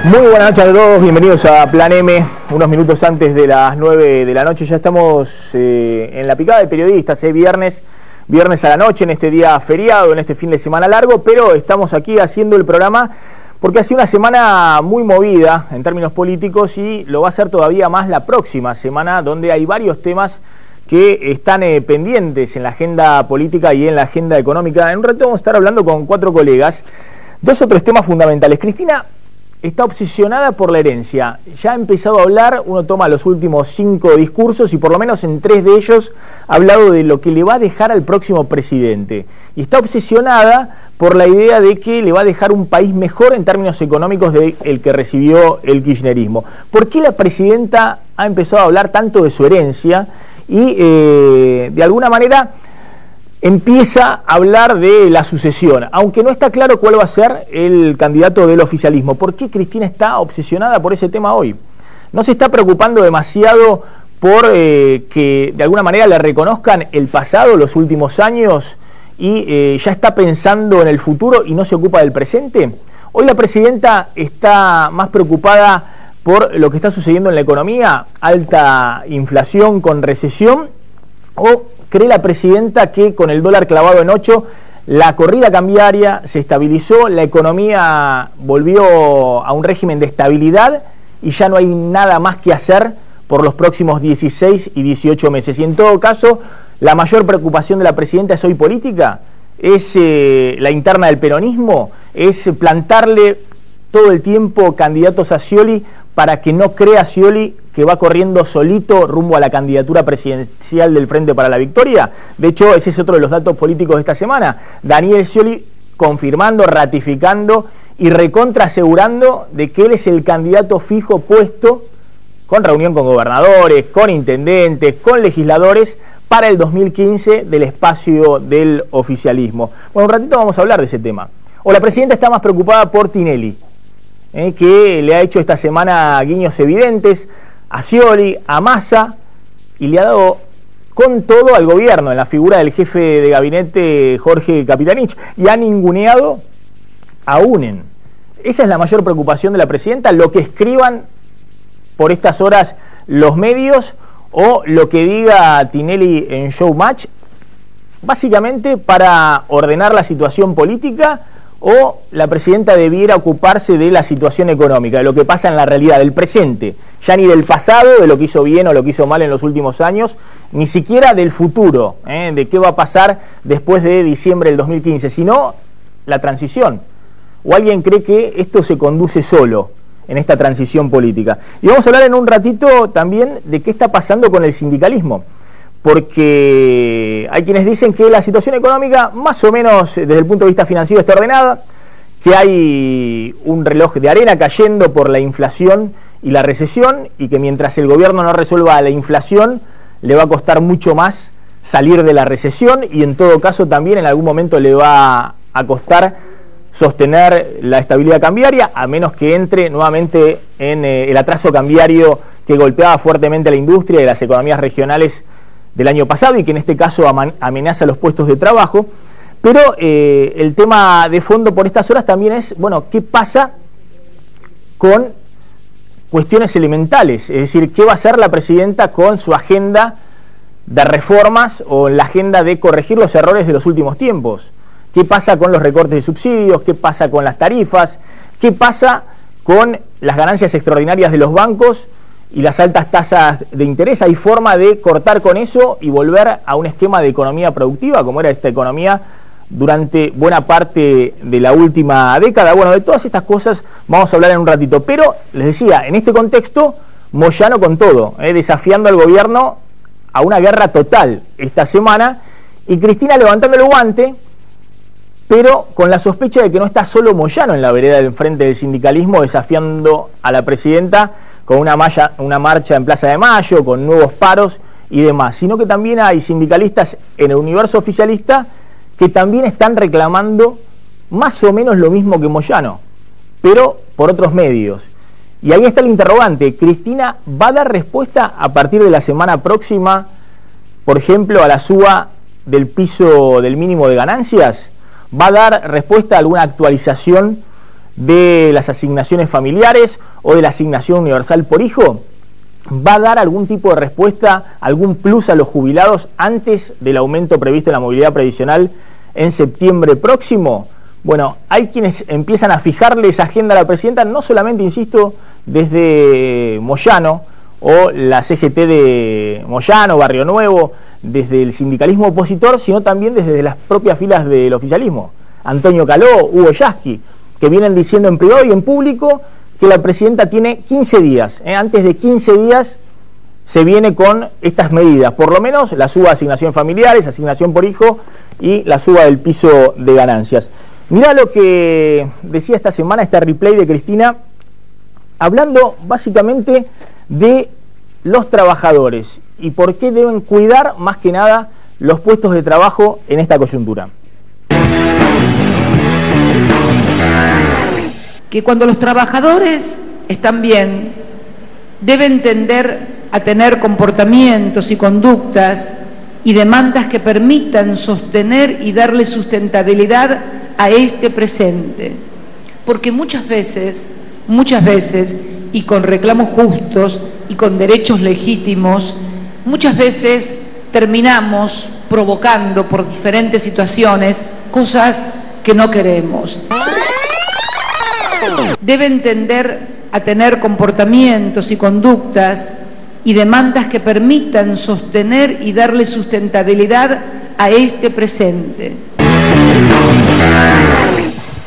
Muy buenas noches a todos, bienvenidos a Plan M, unos minutos antes de las 9 de la noche. Ya estamos en la picada de periodistas, viernes a la noche, en este día feriado, en este fin de semana largo, pero estamos aquí haciendo el programa porque ha sido una semana muy movida en términos políticos y lo va a ser todavía más la próxima semana, donde hay varios temas que están pendientes en la agenda política y en la agenda económica. En un rato vamos a estar hablando con 4 colegas, dos o tres temas fundamentales. Cristina está obsesionada por la herencia. Ya ha empezado a hablar, uno toma los últimos 5 discursos y por lo menos en 3 de ellos ha hablado de lo que le va a dejar al próximo presidente. Y está obsesionada por la idea de que le va a dejar un país mejor en términos económicos del que recibió el kirchnerismo. ¿Por qué la presidenta ha empezado a hablar tanto de su herencia y de alguna manera empieza a hablar de la sucesión, aunque no está claro cuál va a ser el candidato del oficialismo? ¿Por qué Cristina está obsesionada por ese tema hoy? ¿No se está preocupando demasiado por que de alguna manera le reconozcan el pasado, los últimos años, y ya está pensando en el futuro y no se ocupa del presente? Hoy la presidenta está más preocupada por lo que está sucediendo en la economía, alta inflación con recesión, o ¿cree la presidenta que con el dólar clavado en 8 la corrida cambiaria se estabilizó, la economía volvió a un régimen de estabilidad y ya no hay nada más que hacer por los próximos 16 y 18 meses? Y en todo caso, la mayor preocupación de la presidenta es hoy política, es la interna del peronismo, es plantarle todo el tiempo candidatos a Scioli para que no crea Scioli que va corriendo solito rumbo a la candidatura presidencial del Frente para la Victoria. De hecho, ese es otro de los datos políticos de esta semana. Daniel Scioli confirmando, ratificando y recontra asegurando de que él es el candidato fijo puesto, con reunión con gobernadores, con intendentes, con legisladores, para el 2015 del espacio del oficialismo. Bueno, un ratito vamos a hablar de ese tema. O la presidenta está más preocupada por Tinelli, que le ha hecho esta semana guiños evidentes a Scioli, a Massa, y le ha dado con todo al gobierno en la figura del jefe de gabinete Jorge Capitanich, y ha ninguneado a UNEN. Esa es la mayor preocupación de la presidenta, lo que escriban por estas horas los medios o lo que diga Tinelli en Showmatch, básicamente para ordenar la situación política. ¿O la presidenta debiera ocuparse de la situación económica, de lo que pasa en la realidad, del presente, ya ni del pasado, de lo que hizo bien o lo que hizo mal en los últimos años, ni siquiera del futuro, de qué va a pasar después de diciembre del 2015, sino la transición? ¿O alguien cree que esto se conduce solo en esta transición política? Y vamos a hablar en un ratito también de qué está pasando con el sindicalismo, porque hay quienes dicen que la situación económica más o menos desde el punto de vista financiero está ordenada, que hay un reloj de arena cayendo por la inflación y la recesión, y que mientras el gobierno no resuelva la inflación le va a costar mucho más salir de la recesión, y en todo caso también en algún momento le va a costar sostener la estabilidad cambiaria, a menos que entre nuevamente en el atraso cambiario que golpeaba fuertemente a la industria y a las economías regionales del año pasado, y que en este caso amenaza los puestos de trabajo. Pero el tema de fondo por estas horas también es, bueno, ¿qué pasa con cuestiones elementales? Es decir, ¿qué va a hacer la presidenta con su agenda de reformas o la agenda de corregir los errores de los últimos tiempos? ¿Qué pasa con los recortes de subsidios? ¿Qué pasa con las tarifas? ¿Qué pasa con las ganancias extraordinarias de los bancos y las altas tasas de interés? ¿Hay forma de cortar con eso y volver a un esquema de economía productiva, como era esta economía durante buena parte de la última década? Bueno, de todas estas cosas vamos a hablar en un ratito. Pero, les decía, en este contexto, Moyano con todo, desafiando al gobierno a una guerra total esta semana, y Cristina levantando el guante, pero con la sospecha de que no está solo Moyano en la vereda del frente del sindicalismo desafiando a la presidenta con una marcha en Plaza de Mayo, con nuevos paros y demás, sino que también hay sindicalistas en el universo oficialista que también están reclamando más o menos lo mismo que Moyano, pero por otros medios. Y ahí está el interrogante. ¿Cristina va a dar respuesta a partir de la semana próxima, por ejemplo, a la suba del piso del mínimo de ganancias? ¿Va a dar respuesta a alguna actualización de las asignaciones familiares o de la asignación universal por hijo? ¿Va a dar algún tipo de respuesta, algún plus a los jubilados antes del aumento previsto en la movilidad previsional en septiembre próximo? Bueno, hay quienes empiezan a fijarle esa agenda a la presidenta, no solamente, insisto, desde Moyano o la CGT de Moyano, Barrio Nuevo, desde el sindicalismo opositor, sino también desde las propias filas del oficialismo. Antonio Caló, Hugo Yasky, que vienen diciendo en privado y en público que la presidenta tiene 15 días. Antes de 15 días se viene con estas medidas, por lo menos la suba de asignación familiares, asignación por hijo y la suba del piso de ganancias. Mirá lo que decía esta semana este replay de Cristina, hablando básicamente de los trabajadores y por qué deben cuidar más que nada los puestos de trabajo en esta coyuntura. Que cuando los trabajadores están bien, deben tender a tener comportamientos y conductas y demandas que permitan sostener y darle sustentabilidad a este presente. Porque muchas veces, y con reclamos justos y con derechos legítimos, muchas veces terminamos provocando por diferentes situaciones cosas que no queremos. Deben tender a tener comportamientos y conductas y demandas que permitan sostener y darle sustentabilidad a este presente.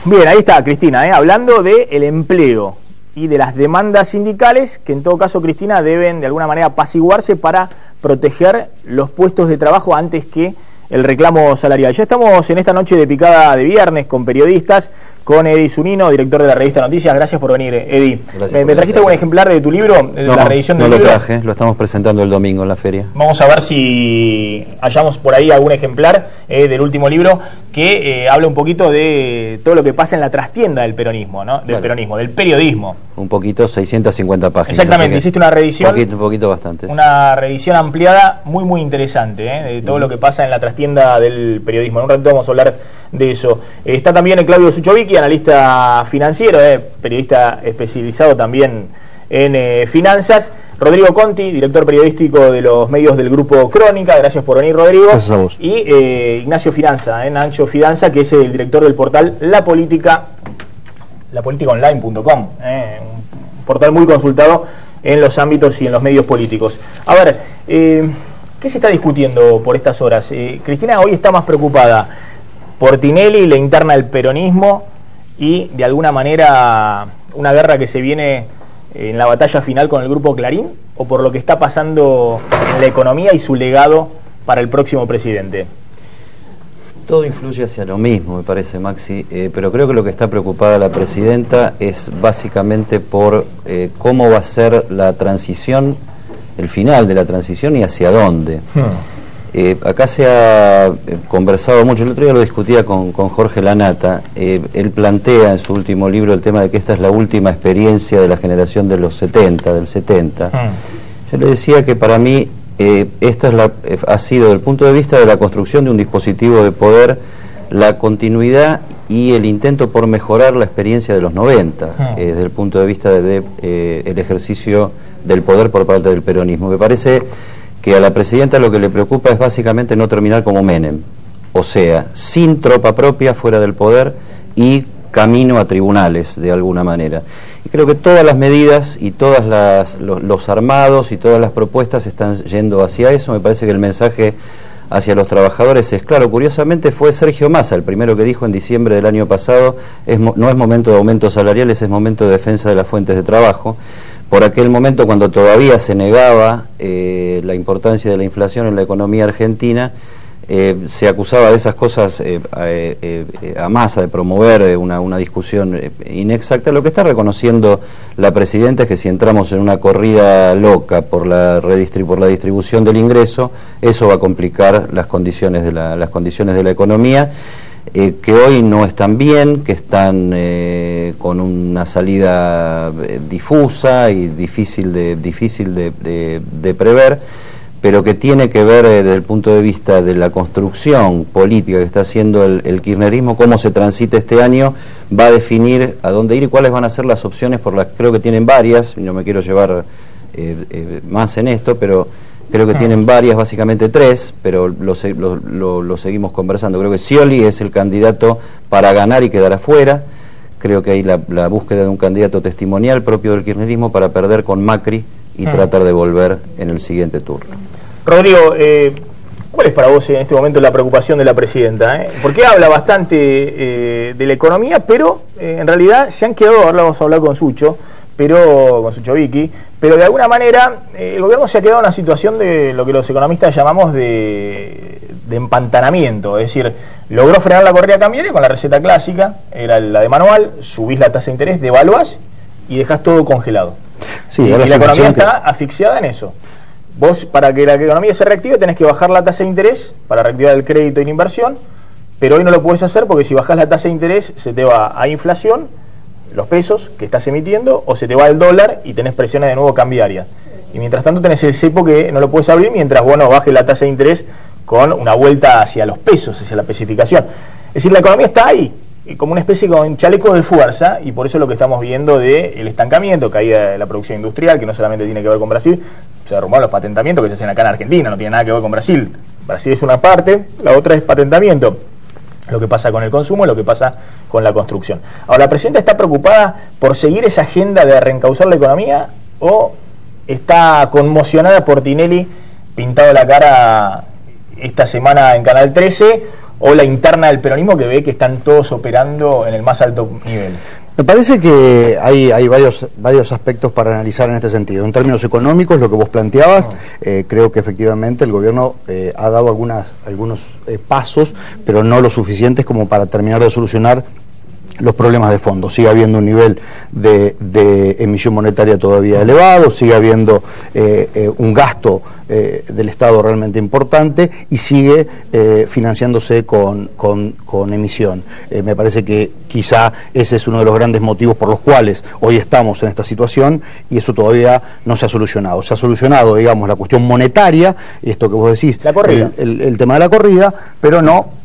Bien, ahí está Cristina, hablando del empleo y de las demandas sindicales que en todo caso, Cristina, deben de alguna manera apaciguarse para proteger los puestos de trabajo antes que el reclamo salarial. Ya estamos en esta noche de picada de viernes con periodistas, con Edi Zunino, director de la revista Noticias. Gracias por venir, Edi. ¿Me trajiste algún ejemplar de tu libro? De la reedición del libro. No lo traje, lo estamos presentando el domingo en la feria. Vamos a ver si hallamos por ahí algún ejemplar del último libro que habla un poquito de todo lo que pasa en la trastienda del peronismo, ¿no? Del peronismo, del periodismo. Un poquito, 650 páginas. Exactamente, hiciste una reedición. Un poquito bastante. Una reedición ampliada muy interesante, de todo lo que pasa en la trastienda del periodismo. En un rato vamos a hablar de eso. Está también Claudio Suchovicki, analista financiero, periodista especializado también en finanzas. Rodrigo Conti, director periodístico de los medios del Grupo Crónica. Gracias por venir, Rodrigo. Gracias a vos. Y Ignacio Fidanza, Nacho Fidanza, que es el director del portal lapoliticaonline.com, un portal muy consultado en los ámbitos y en los medios políticos. A ver, ¿qué se está discutiendo por estas horas? Cristina hoy está más preocupada por Tinelli, la interna del peronismo y de alguna manera una guerra que se viene en la batalla final con el Grupo Clarín, o por lo que está pasando en la economía y su legado para el próximo presidente. Todo influye hacia lo mismo, me parece, Maxi, pero creo que lo que está preocupada la presidenta es básicamente por cómo va a ser la transición, el final de la transición y hacia dónde. Acá se ha conversado mucho, el otro día lo discutía con Jorge Lanata. Él plantea en su último libro el tema de que esta es la última experiencia de la generación de los 70, del 70. Yo le decía que para mí esta ha sido, desde el punto de vista de la construcción de un dispositivo de poder, la continuidad y el intento por mejorar la experiencia de los 90, desde el punto de vista de el ejercicio del poder por parte del peronismo. Me parece que a la presidenta lo que le preocupa es básicamente no terminar como Menem, o sea, sin tropa propia fuera del poder y camino a tribunales de alguna manera. Y creo que todas las medidas y todas los armados y todas las propuestas están yendo hacia eso. Me parece que el mensaje hacia los trabajadores es claro. Curiosamente fue Sergio Massa el primero que dijo en diciembre del año pasado, no es momento de aumentos salariales, es momento de defensa de las fuentes de trabajo. Por aquel momento, cuando todavía se negaba la importancia de la inflación en la economía argentina, se acusaba de esas cosas a Massa, de promover una discusión inexacta. Lo que está reconociendo la presidenta es que si entramos en una corrida loca por la distribución del ingreso, eso va a complicar las condiciones de la economía, que hoy no están bien, que están con una salida difusa y difícil de prever, pero que tiene que ver desde el punto de vista de la construcción política que está haciendo el kirchnerismo, cómo se transita este año, va a definir a dónde ir y cuáles van a ser las opciones, por las creo que tienen varias, no me quiero llevar más en esto, pero creo que tienen varias, básicamente 3, pero lo seguimos conversando. Creo que Scioli es el candidato para ganar y quedar afuera. Creo que hay la búsqueda de un candidato testimonial propio del kirchnerismo para perder con Macri y tratar de volver en el siguiente turno. Rodrigo, ¿cuál es para vos en este momento la preocupación de la presidenta? Porque habla bastante de la economía, pero en realidad se han quedado, ahora vamos a hablar con Sucho Vicky, pero de alguna manera el gobierno se ha quedado en una situación de lo que los economistas llamamos de empantanamiento, es decir, logró frenar la corrida cambiaria con la receta clásica, era la de manual, subís la tasa de interés, devaluás y dejás todo congelado. Sí, y la economía está asfixiada en eso. Vos, para que la economía se reactive, tenés que bajar la tasa de interés para reactivar el crédito y la inversión, pero hoy no lo podés hacer porque si bajás la tasa de interés se te va a inflación, los pesos que estás emitiendo, o se te va el dólar y tenés presiones de nuevo cambiarias. Y mientras tanto tenés el cepo que no lo puedes abrir mientras vos no bajes la tasa de interés con una vuelta hacia los pesos, hacia la especificación. Es decir, la economía está ahí, como una especie de chaleco de fuerza, y por eso es lo que estamos viendo del estancamiento, caída de la producción industrial, que no solamente tiene que ver con Brasil, se derrumbaron los patentamientos que se hacen acá en Argentina, no tiene nada que ver con Brasil. Brasil es una parte, la otra es patentamiento. Lo que pasa con el consumo, lo que pasa con la construcción. Ahora, ¿la presidenta está preocupada por seguir esa agenda de reencauzar la economía o está conmocionada por Tinelli pintado la cara esta semana en Canal 13 o la interna del peronismo que ve que están todos operando en el más alto nivel? Me parece que hay varios aspectos para analizar en este sentido. En términos económicos, lo que vos planteabas, creo que efectivamente el gobierno ha dado algunos pasos, pero no lo suficientes como para terminar de solucionar los problemas de fondo. Sigue habiendo un nivel de emisión monetaria todavía elevado, sigue habiendo un gasto del Estado realmente importante y sigue financiándose con emisión. Me parece que quizá ese es uno de los grandes motivos por los cuales hoy estamos en esta situación y eso todavía no se ha solucionado. Se ha solucionado, digamos, la cuestión monetaria, esto que vos decís, la corrida. El tema de la corrida, pero no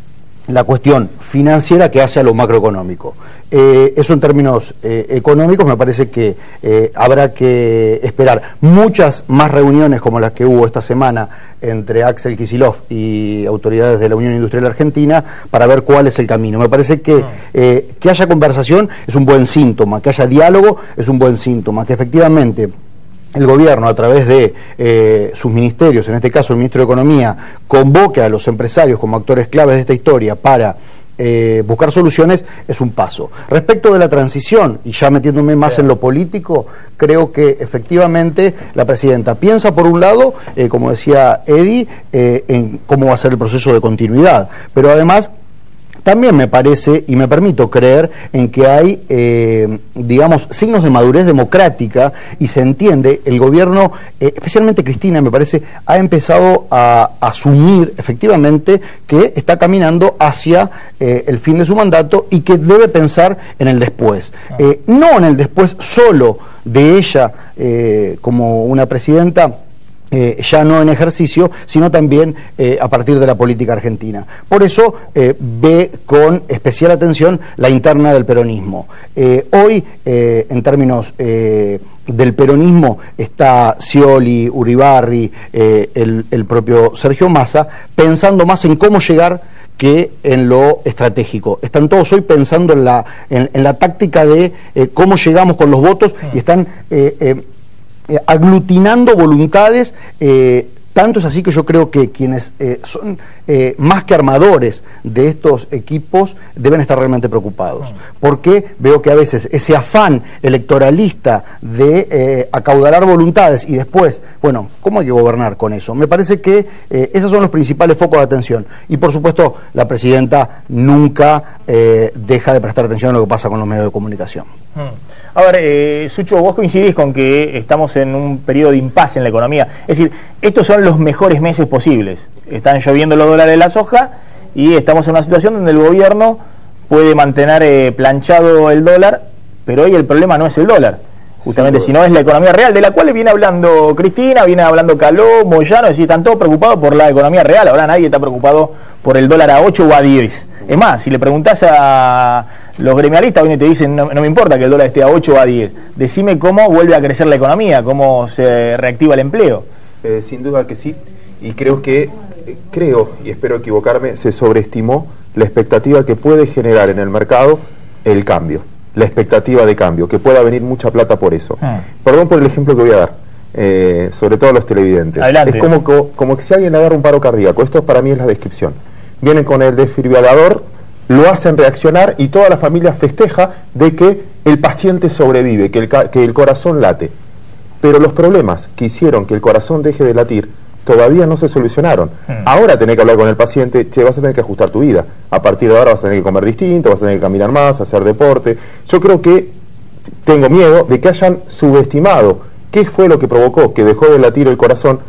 la cuestión financiera que hace a lo macroeconómico. Eso en términos económicos me parece que habrá que esperar muchas más reuniones como las que hubo esta semana entre Axel Kicillof y autoridades de la Unión Industrial Argentina para ver cuál es el camino. Me parece que haya conversación es un buen síntoma, que haya diálogo es un buen síntoma, que efectivamente el gobierno, a través de sus ministerios, en este caso el ministro de Economía, convoque a los empresarios como actores claves de esta historia para buscar soluciones, es un paso. Respecto de la transición, y ya metiéndome más en lo político, creo que efectivamente la presidenta piensa, por un lado, como decía Eddie, en cómo va a ser el proceso de continuidad, pero además también me parece, y me permito creer, en que hay, digamos, signos de madurez democrática y se entiende, el gobierno, especialmente Cristina, me parece, ha empezado a asumir efectivamente que está caminando hacia el fin de su mandato y que debe pensar en el después. No en el después solo de ella como una presidenta, ya no en ejercicio, sino también a partir de la política argentina. Por eso ve con especial atención la interna del peronismo. Hoy, en términos del peronismo, está Scioli, Uribarri, el propio Sergio Massa, pensando más en cómo llegar que en lo estratégico. Están todos hoy pensando en la táctica de cómo llegamos con los votos y están aglutinando voluntades, tanto es así que yo creo que quienes son más que armadores de estos equipos deben estar realmente preocupados, porque veo que a veces ese afán electoralista de acaudalar voluntades y después, bueno, ¿cómo hay que gobernar con eso? Me parece que esos son los principales focos de atención y por supuesto la presidenta nunca deja de prestar atención a lo que pasa con los medios de comunicación. A ver, Sucho, vos coincidís con que estamos en un periodo de impasse en la economía. Es decir, estos son los mejores meses posibles. Están lloviendo los dólares de la soja y estamos en una situación donde el gobierno puede mantener planchado el dólar, pero hoy el problema no es el dólar, justamente, si no es la economía real, de la cual viene hablando Cristina, viene hablando Caló, Moyano, es decir, están todos preocupados por la economía real. Ahora nadie está preocupado por el dólar a 8 o a 10. Es más, si le preguntás a los gremialistas, vienen y te dicen, no me importa que el dólar esté a 8 o a 10, decime cómo vuelve a crecer la economía, cómo se reactiva el empleo. Sin duda que sí, y creo, y espero equivocarme, se sobreestimó la expectativa que puede generar en el mercado el cambio, la expectativa de cambio, que pueda venir mucha plata por eso. Perdón por el ejemplo que voy a dar, sobre todo a los televidentes. Adelante. Es como que si alguien le agarra un paro cardíaco, esto para mí es la descripción. Vienen con el desfibrilador, lo hacen reaccionar y toda la familia festeja de que el paciente sobrevive, que el corazón late. Pero los problemas que hicieron que el corazón deje de latir todavía no se solucionaron. Ahora tenés que hablar con el paciente, che, vas a tener que ajustar tu vida. A partir de ahora vas a tener que comer distinto, vas a tener que caminar más, hacer deporte. Yo creo que tengo miedo de que hayan subestimado qué fue lo que provocó que dejó de latir el corazón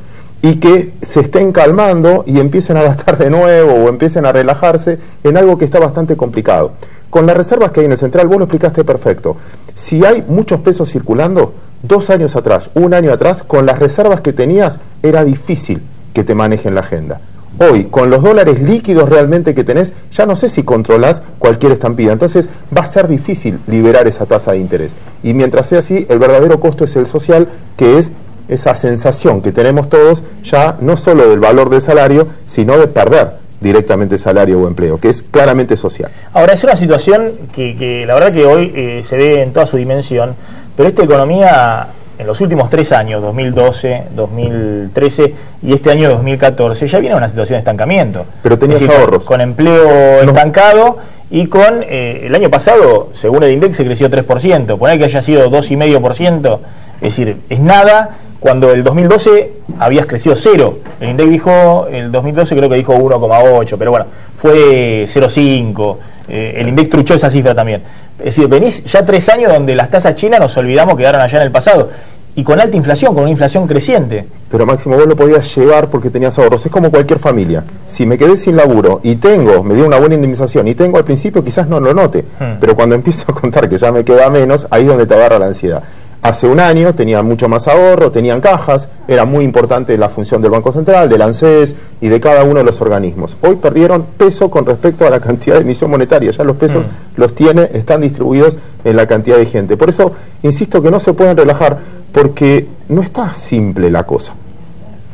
y que se estén calmando y empiecen a gastar de nuevo o empiecen a relajarse en algo que está bastante complicado. Con las reservas que hay en el central, vos lo explicaste perfecto. Si hay muchos pesos circulando, 2 años atrás, 1 año atrás, con las reservas que tenías, era difícil que te manejen la agenda. Hoy, con los dólares líquidos realmente que tenés, ya no sé si controlás cualquier estampida. Entonces, va a ser difícil liberar esa tasa de interés. Y mientras sea así, el verdadero costo es el social, que es esa sensación que tenemos todos, ya no solo del valor del salario, sino de perder directamente salario o empleo, que es claramente social. Ahora, es una situación que la verdad que hoy se ve en toda su dimensión, pero esta economía en los últimos 3 años, 2012, 2013 y este año 2014, ya viene a una situación de estancamiento. Pero tenías ahorros. Con empleo estancado y con, el año pasado, según el INDEC, se creció 3%, poner que haya sido 2,5%, es decir, es nada, cuando el 2012 habías crecido 0. El INDEC dijo, el 2012 creo que dijo 1,8, pero bueno, fue 0,5. El INDEC truchó esa cifra también. Es decir, venís ya 3 años donde las tasas chinas, nos olvidamos, quedaron allá en el pasado. Y con alta inflación, con una inflación creciente. Pero Máximo, vos lo podías llevar porque tenías ahorros. Es como cualquier familia. Si me quedé sin laburo y me dio una buena indemnización y tengo al principio, quizás no lo note. Pero cuando empiezo a contar que ya me queda menos, ahí es donde te agarra la ansiedad. Hace 1 año tenían mucho más ahorro, tenían cajas, era muy importante la función del Banco Central, del ANSES y de cada uno de los organismos. Hoy perdieron peso con respecto a la cantidad de emisión monetaria, ya los pesos los tiene, están distribuidos en la cantidad de gente. Por eso insisto que no se pueden relajar, porque no está simple la cosa.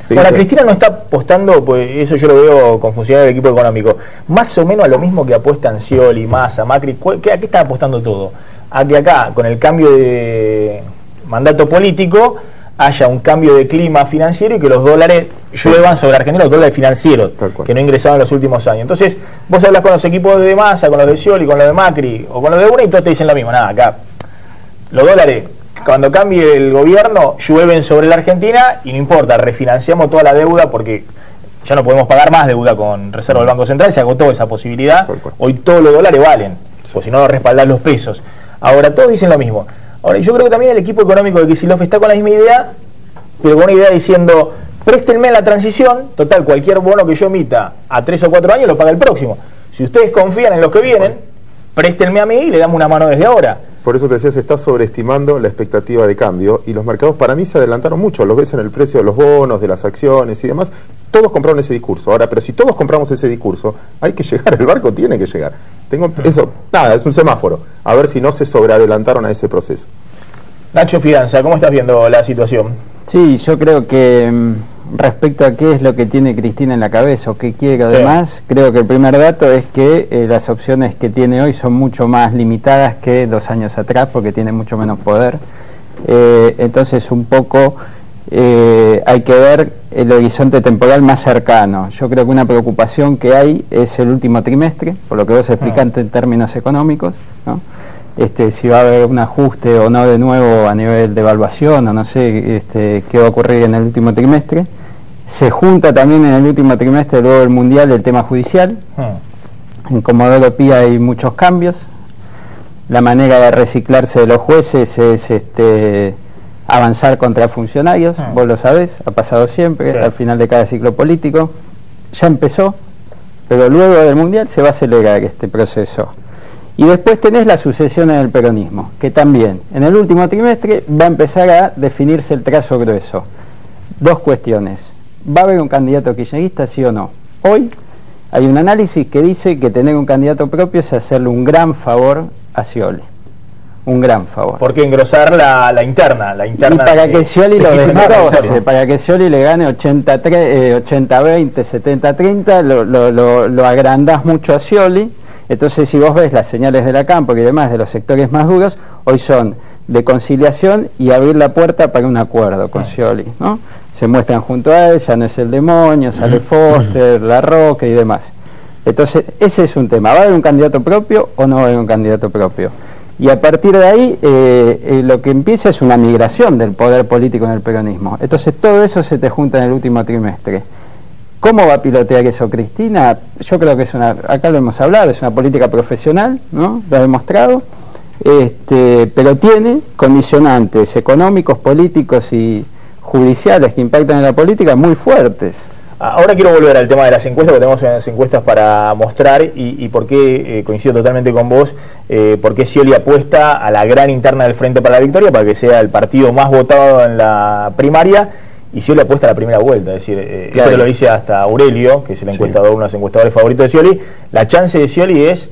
¿Sí? Ahora, Cristina no está apostando, pues eso yo lo veo con funcionarios del equipo económico, más o menos a lo mismo que apuestan Scioli, Massa, Macri. ¿A qué está apostando todo? A que acá, con el cambio de mandato político, haya un cambio de clima financiero y que los dólares lluevan sobre Argentina, los dólares financieros que no ingresaban en los últimos años. Entonces, vos hablas con los equipos de Massa, con los de Scioli, con los de Macri o con los de una y todos te dicen lo mismo. Nada, acá los dólares, cuando cambie el gobierno, llueven sobre la Argentina y no importa, refinanciamos toda la deuda porque ya no podemos pagar más deuda con reserva del Banco Central, se agotó esa posibilidad. Hoy todos los dólares valen, pues si no respaldar los pesos. Ahora, todos dicen lo mismo. Ahora, yo creo que también el equipo económico de Kicillof está con la misma idea, pero con una idea diciendo, préstenme en la transición, total, cualquier bono que yo emita a 3 o 4 años lo paga el próximo. Si ustedes confían en los que vienen, préstenme a mí y le damos una mano desde ahora. Por eso te decía, se está sobreestimando la expectativa de cambio y los mercados para mí se adelantaron mucho, lo ves en el precio de los bonos, de las acciones y demás, todos compraron ese discurso. Ahora, pero si todos compramos ese discurso, hay que llegar, el barco tiene que llegar. Eso, nada, es un semáforo, a ver si no se sobreadelantaron a ese proceso. Nacho Fidanza, ¿cómo estás viendo la situación? Sí, yo creo que respecto a qué es lo que tiene Cristina en la cabeza o qué quiere además, creo que el primer dato es que las opciones que tiene hoy son mucho más limitadas que 2 años atrás porque tiene mucho menos poder. Entonces un poco hay que ver el horizonte temporal más cercano. Yo creo que una preocupación que hay es el último trimestre, por lo que vos explicaste en términos económicos, ¿no? Si va a haber un ajuste o no de nuevo a nivel de evaluación o no sé qué va a ocurrir en el último trimestre. Se junta también en el último trimestre, luego del Mundial, el tema judicial. En Comodoro Pi hay muchos cambios. La manera de reciclarse de los jueces es avanzar contra funcionarios, vos lo sabés, ha pasado siempre, al final de cada ciclo político. Ya empezó, pero luego del Mundial se va a acelerar este proceso. Y después tenés la sucesión en el peronismo, que también en el último trimestre va a empezar a definirse el trazo grueso. Dos cuestiones: ¿va a haber un candidato kirchnerista, sí o no? Hoy hay un análisis que dice que tener un candidato propio es hacerle un gran favor a Scioli. Un gran favor. Porque engrosar la interna. Y para que Scioli lo destroce, para que Scioli le gane 80-20, 70-30, lo agrandás mucho a Scioli. Entonces, si vos ves las señales de la Cámpora y demás de los sectores más duros, hoy son de conciliación y abrir la puerta para un acuerdo con Scioli, ¿no? Se muestran junto a él, ya no es el demonio, sale Foster, La Roca y demás. Entonces, ese es un tema. ¿Va a haber un candidato propio o no va a haber un candidato propio? Y a partir de ahí, lo que empieza es una migración del poder político en el peronismo. Entonces, todo eso se te junta en el último trimestre. ¿Cómo va a pilotear eso Cristina? Yo creo que acá lo hemos hablado, es una política profesional, ¿no? Lo ha demostrado, pero tiene condicionantes económicos, políticos y judiciales que impactan en la política muy fuertes. Ahora quiero volver al tema de las encuestas, porque tenemos unas encuestas para mostrar y por qué, coincido totalmente con vos, por qué Scioli apuesta a la gran interna del Frente para la Victoria, para que sea el partido más votado en la primaria, y Scioli apuesta a la primera vuelta. Es decir, claro, esto lo dice hasta Aurelio, que es el encuestador, uno de los encuestadores favoritos de Scioli. La chance de Scioli es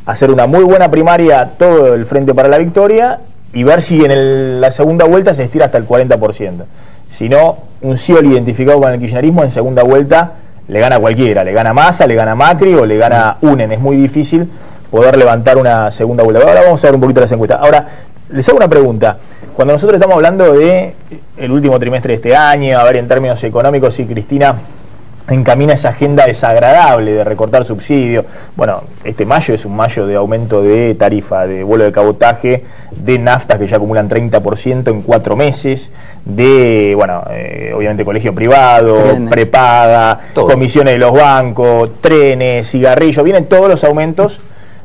hacer una muy buena primaria todo el Frente para la Victoria y ver si en la segunda vuelta se estira hasta el 40%. Si no, un Scioli identificado con el kirchnerismo en segunda vuelta le gana a cualquiera, le gana a Massa, le gana a Macri o le gana a Unen. Es muy difícil poder levantar una segunda vuelta. Ahora vamos a ver un poquito las encuestas. Ahora, les hago una pregunta. Cuando nosotros estamos hablando de el último trimestre de este año, a ver, en términos económicos, si Cristina encamina esa agenda desagradable de recortar subsidios. Bueno, este mayo es un mayo de aumento de tarifa, de vuelo de cabotaje, de naftas que ya acumulan 30% en 4 meses, de, bueno, obviamente colegio privado, prepaga, todo, comisiones de los bancos, trenes, cigarrillos, vienen todos los aumentos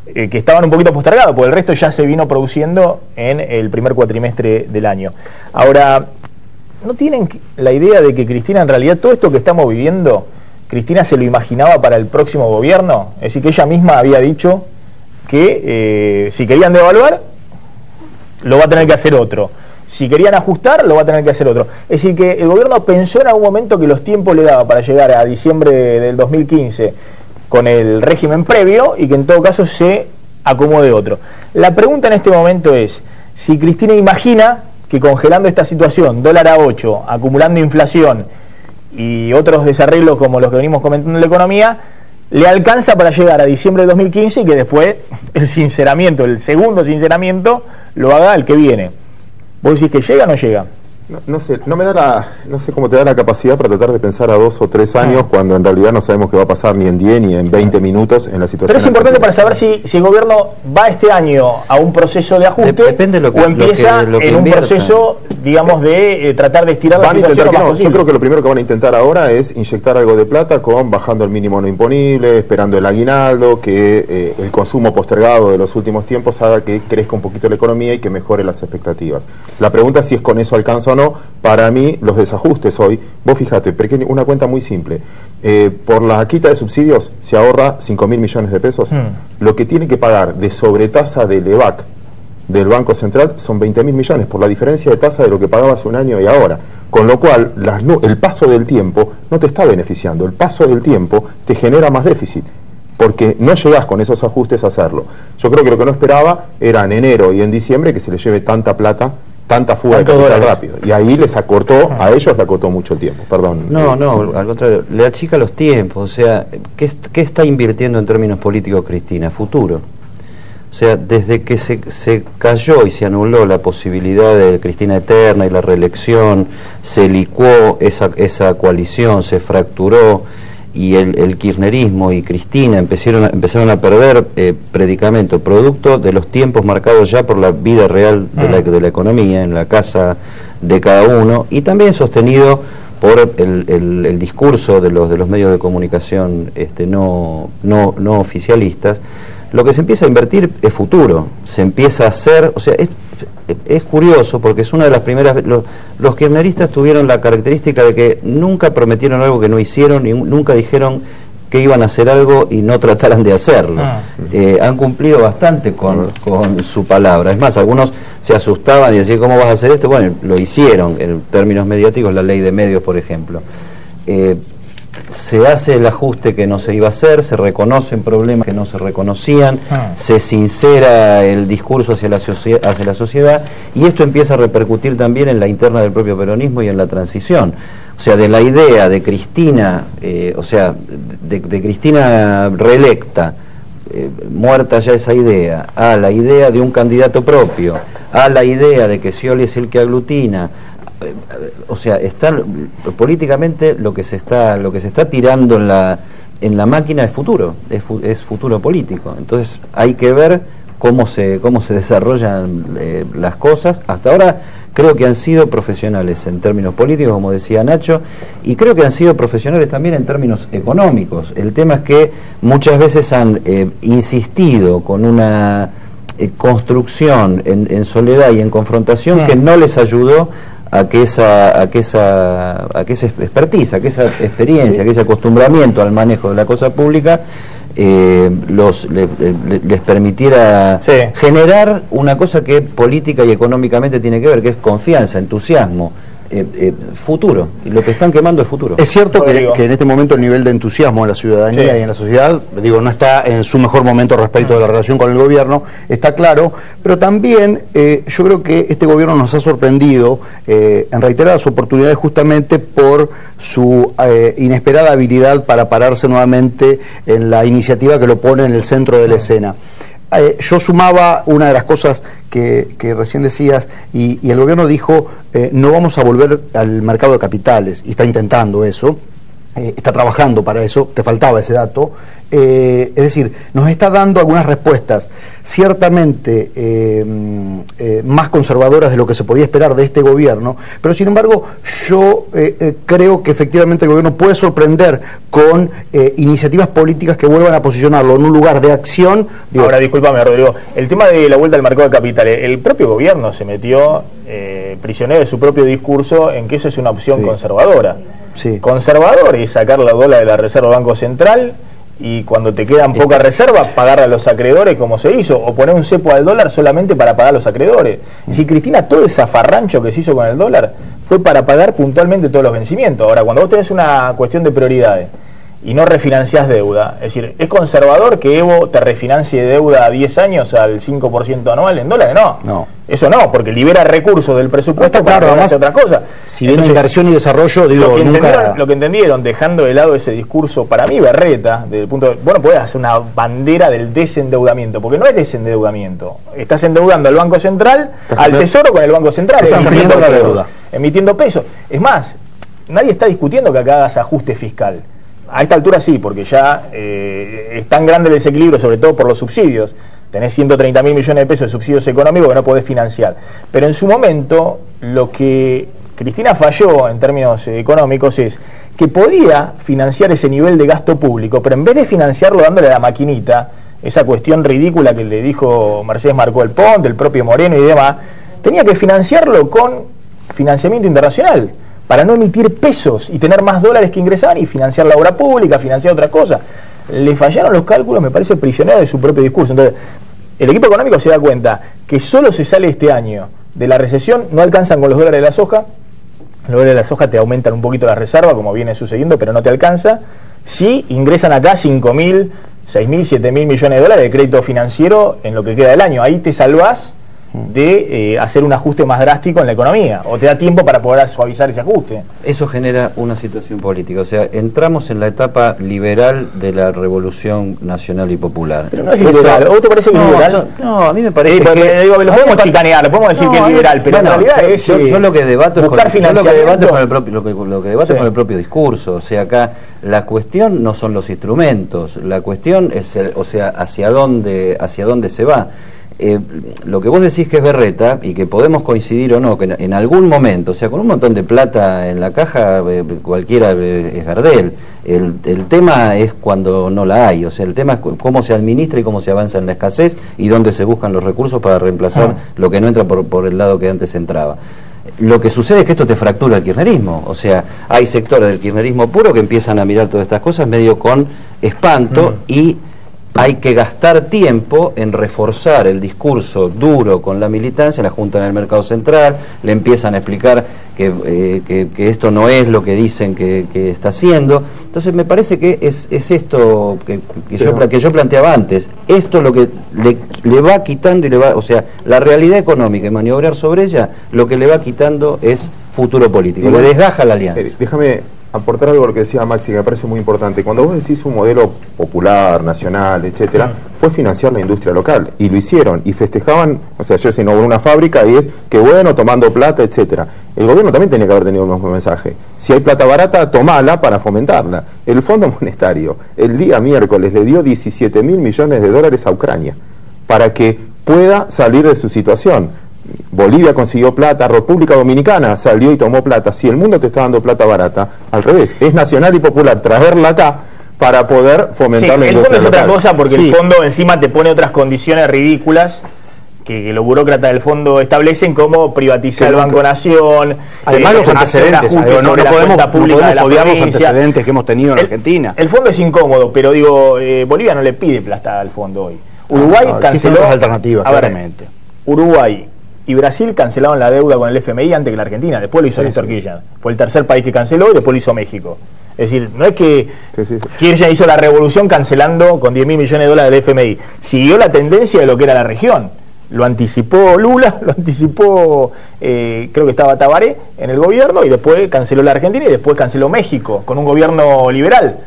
que estaban un poquito postergados, porque el resto ya se vino produciendo en el primer cuatrimestre del año. Ahora, ¿no tienen la idea de que Cristina, en realidad, todo esto que estamos viviendo, Cristina se lo imaginaba para el próximo gobierno? Es decir, que ella misma había dicho que si querían devaluar, lo va a tener que hacer otro. Si querían ajustar, lo va a tener que hacer otro. Es decir, que el gobierno pensó en algún momento que los tiempos le daba para llegar a diciembre del 2015 con el régimen previo y que en todo caso se acomode otro. La pregunta en este momento es, si Cristina imagina que congelando esta situación, dólar a 8, acumulando inflación y otros desarreglos como los que venimos comentando en la economía, le alcanza para llegar a diciembre de 2015 y que después el sinceramiento, el segundo sinceramiento, lo haga el que viene. ¿Vos decís que llega o no llega? No sé cómo te da la capacidad para tratar de pensar a 2 o 3 años cuando en realidad no sabemos qué va a pasar ni en 10 ni en 20 minutos en la situación. Pero es importante para saber si el gobierno va este año a un proceso de ajuste o empieza en un proceso, digamos, de tratar de estirar la situación lo más posible. Yo creo que lo primero que van a intentar ahora es inyectar algo de plata con bajando el mínimo no imponible, esperando el aguinaldo, que el consumo postergado de los últimos tiempos haga que crezca un poquito la economía y que mejore las expectativas. La pregunta es si es con eso alcanza o no. Para mí, los desajustes hoy, vos fíjate, una cuenta muy simple, por la quita de subsidios se ahorra 5.000 millones de pesos. Lo que tiene que pagar de sobretasa del EVAC del Banco Central son 20.000 millones, por la diferencia de tasa de lo que pagaba hace un año y ahora. Con lo cual, el paso del tiempo no te está beneficiando, el paso del tiempo te genera más déficit, porque no llegás con esos ajustes a hacerlo. Yo creo que lo que no esperaba era en enero y en diciembre que se les lleve tanta plata, tanta fuga de capital rápido. Y ahí les acortó, a ellos le acortó mucho el tiempo, perdón. No, al contrario, le achica los tiempos. O sea, ¿qué está invirtiendo en términos políticos Cristina? Futuro. O sea, desde que se cayó y se anuló la posibilidad de Cristina Eterna y la reelección, se licuó esa coalición, se fracturó, y el kirchnerismo y Cristina empezaron a perder predicamento, producto de los tiempos marcados ya por la vida real de la economía, en la casa de cada uno, y también sostenido por el discurso de los medios de comunicación no oficialistas. Lo que se empieza a invertir es futuro, se empieza a hacer, o sea, es curioso porque es una de las primeras. Los kirchneristas tuvieron la característica de que nunca prometieron algo que no hicieron y nunca dijeron que iban a hacer algo y no trataran de hacerlo. Han cumplido bastante con su palabra. Es más, algunos se asustaban y decían, ¿cómo vas a hacer esto? Bueno, lo hicieron en términos mediáticos, la ley de medios, por ejemplo. Se hace el ajuste que no se iba a hacer, se reconocen problemas que no se reconocían, se sincera el discurso hacia la sociedad, y esto empieza a repercutir también en la interna del propio peronismo y en la transición. O sea, de la idea de Cristina, de Cristina reelecta, muerta ya esa idea, a la idea de un candidato propio, a la idea de que Scioli es el que aglutina. O sea, políticamente lo que se está tirando en la máquina es futuro, es futuro político. Entonces hay que ver cómo se desarrollan las cosas. Hasta ahora creo que han sido profesionales en términos políticos, como decía Nacho, y creo que han sido profesionales también en términos económicos. El tema es que muchas veces han insistido con una construcción en soledad y en confrontación que no les ayudó a que esa expertise, a que esa experiencia, a que ese acostumbramiento al manejo de la cosa pública les permitiera generar una cosa que política y económicamente tiene que ver, que es confianza, entusiasmo, futuro. Y lo que están quemando es futuro. Es cierto que en este momento el nivel de entusiasmo en la ciudadanía y en la sociedad, no está en su mejor momento respecto de la relación con el gobierno, está claro, pero también yo creo que este gobierno nos ha sorprendido en reiteradas oportunidades justamente por su inesperada habilidad para pararse nuevamente en la iniciativa que lo pone en el centro de la escena. Yo sumaba una de las cosas que recién decías, y el gobierno dijo, no vamos a volver al mercado de capitales, y está intentando eso, está trabajando para eso, te faltaba ese dato. Es decir, nos está dando algunas respuestas ciertamente más conservadoras de lo que se podía esperar de este gobierno, pero sin embargo yo creo que efectivamente el gobierno puede sorprender con iniciativas políticas que vuelvan a posicionarlo en un lugar de acción. Ahora, discúlpame, Rodrigo, el tema de la vuelta al mercado de capitales, el propio gobierno se metió prisionero de su propio discurso en que eso es una opción conservadora. Conservador es sacar la dólar de la Reserva del Banco Central, y cuando te quedan pocas reservas, pagar a los acreedores como se hizo, o poner un cepo al dólar solamente para pagar a los acreedores. Y si Cristina, todo ese zafarrancho que se hizo con el dólar fue para pagar puntualmente todos los vencimientos. Ahora, cuando vos tenés una cuestión de prioridades y no refinanciás deuda, es decir, ¿es conservador que Evo te refinancie deuda a 10 años al 5% anual en dólares? No. Eso no, porque libera recursos del presupuesto para hacer otras cosas. Si bien inversión y desarrollo, lo que entendieron, dejando de lado ese discurso, para mí berreta, desde el punto de, bueno, podés hacer una bandera del desendeudamiento, porque no es desendeudamiento. Estás endeudando al Banco Central, al Tesoro con el Banco Central, emitiendo pesos. Es más, nadie está discutiendo que acá hagas ajuste fiscal. A esta altura sí, porque ya es tan grande el desequilibrio, sobre todo por los subsidios. Tenés 130.000 millones de pesos de subsidios económicos que no podés financiar. Pero en su momento, lo que Cristina falló en términos económicos es que podía financiar ese nivel de gasto público, pero en vez de financiarlo dándole a la maquinita, esa cuestión ridícula que le dijo Mercedes Marcó el Pont, el propio Moreno y demás, tenía que financiarlo con financiamiento internacional, para no emitir pesos y tener más dólares que ingresaban y financiar la obra pública, financiar otras cosas. Le fallaron los cálculos, me parece, prisionero de su propio discurso. Entonces, el equipo económico se da cuenta que solo se sale este año de la recesión, no alcanzan con los dólares de la soja. Los dólares de la soja te aumentan un poquito la reserva, como viene sucediendo, pero no te alcanza. Si ingresan acá 5.000, 6.000, 7.000 millones de dólares de crédito financiero en lo que queda del año, ahí te salvás de hacer un ajuste más drástico en la economía, o te da tiempo para poder suavizar ese ajuste. Eso genera una situación política, o sea, entramos en la etapa liberal de la revolución nacional y popular. Pero no es liberal, ¿o te parece que es liberal? No, a mí me parece que lo podemos chicanear, lo podemos decir que es liberal, pero bueno, en realidad es yo lo que debato es con el propio discurso. O sea, acá la cuestión no son los instrumentos, la cuestión es hacia dónde se va. Lo que vos decís que es berreta, y que podemos coincidir o no, que en algún momento, o sea, con un montón de plata en la caja, cualquiera es Gardel. El tema es cuando no la hay, o sea, el tema es cómo se administra y cómo se avanza en la escasez y dónde se buscan los recursos para reemplazar lo que no entra por el lado que antes entraba. Lo que sucede es que esto te fractura el kirchnerismo, o sea, hay sectores del kirchnerismo puro que empiezan a mirar todas estas cosas medio con espanto y hay que gastar tiempo en reforzar el discurso duro con la militancia. La Junta del Mercado Central le empiezan a explicar que esto no es lo que dicen que está haciendo. Entonces me parece que es esto que yo planteaba antes. Esto es lo que le va quitando y o sea, la realidad económica y maniobrar sobre ella, lo que le va quitando es futuro político, le desgaja la alianza. Déjame aportar algo a lo que decía Maxi, que me parece muy importante. Cuando vos decís un modelo popular, nacional, etcétera, fue financiar la industria local, y lo hicieron, y festejaban, o sea, ayer se inauguró una fábrica y es que bueno, tomando plata, etcétera. El gobierno también tenía que haber tenido un mismo mensaje. Si hay plata barata, tomala para fomentarla. El Fondo Monetario, el día miércoles, le dio 17.000 millones de dólares a Ucrania para que pueda salir de su situación. Bolivia consiguió plata, República Dominicana salió y tomó plata. Si el mundo te está dando plata barata, al revés, es nacional y popular traerla acá para poder fomentar la industria local. El fondo es otra cosa, porque el fondo encima te pone otras condiciones ridículas que los burócratas del fondo establecen, como privatizar el Banco Nación. Además los antecedentes, no podemos odiar los antecedentes que hemos tenido en Argentina. El fondo es incómodo, pero digo, Bolivia no le pide plata al fondo hoy. Uruguay canceló otras alternativas, claramente. Uruguay y Brasil cancelaron la deuda con el FMI antes que la Argentina. Después lo hizo Néstor Kirchner. Fue el tercer país que canceló y después lo hizo México. Es decir, no es que Kirchner hizo la revolución cancelando con 10.000 millones de dólares del FMI. Siguió la tendencia de lo que era la región. Lo anticipó Lula, lo anticipó, creo que estaba Tabaré en el gobierno, y después canceló la Argentina y después canceló México con un gobierno liberal.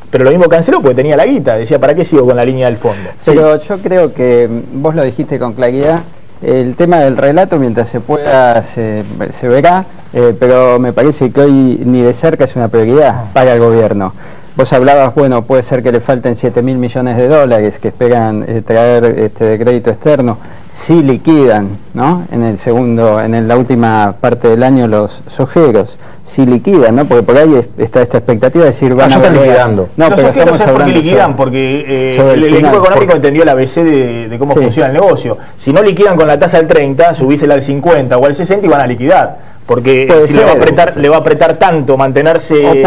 Pero lo mismo canceló porque tenía la guita. Decía, ¿para qué sigo con la línea del fondo? Pero yo creo que vos lo dijiste con claridad. El tema del relato, mientras se pueda, se verá, pero me parece que hoy ni de cerca es una prioridad para el gobierno. Vos hablabas, bueno, puede ser que le falten 7.000 millones de dólares que esperan traer de crédito externo. Sí liquidan, ¿no? En la última parte del año los sojeros, sí liquidan, ¿no? Porque por ahí está esta expectativa de decir, van a estar liquidando. No, los sojeros es porque liquidan, porque el equipo económico entendió la ABC de cómo funciona el negocio. Si no liquidan con la tasa del 30, subísela al 50 o al 60 y van a liquidar. Porque si le va a apretar tanto mantenerse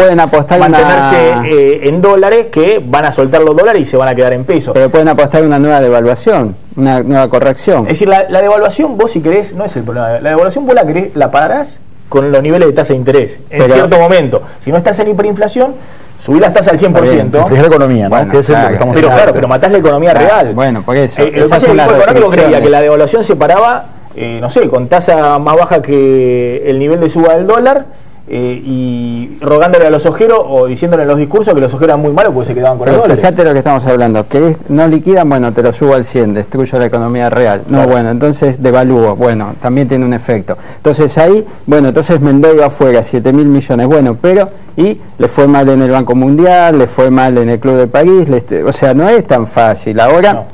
en dólares, que van a soltar los dólares y se van a quedar en pesos. Pero pueden apostar una nueva devaluación, una nueva corrección. Es decir, la devaluación, vos si querés, no es el problema. La devaluación vos la pararás con los niveles de tasa de interés en cierto momento. Si no estás en hiperinflación, subir las tasas al 100%. Fija la economía, ¿no? Que es lo que estamos pero matás la economía real. Bueno, por eso. El equipo económico creía que la devaluación se paraba, no sé, con tasa más baja que el nivel de suba del dólar, y rogándole a los ojeros o diciéndole en los discursos que los ojeros eran muy malos porque se quedaban con el dólar. Fíjate lo que estamos hablando, que no liquidan, bueno, te lo subo al 100, destruyo la economía real. No, claro. Bueno, entonces devalúo, bueno, también tiene un efecto. Entonces ahí, bueno, entonces me endeudo afuera, 7.000 millones, bueno, pero, y le fue mal en el Banco Mundial, le fue mal en el Club de París, o sea, no es tan fácil. Ahora... No.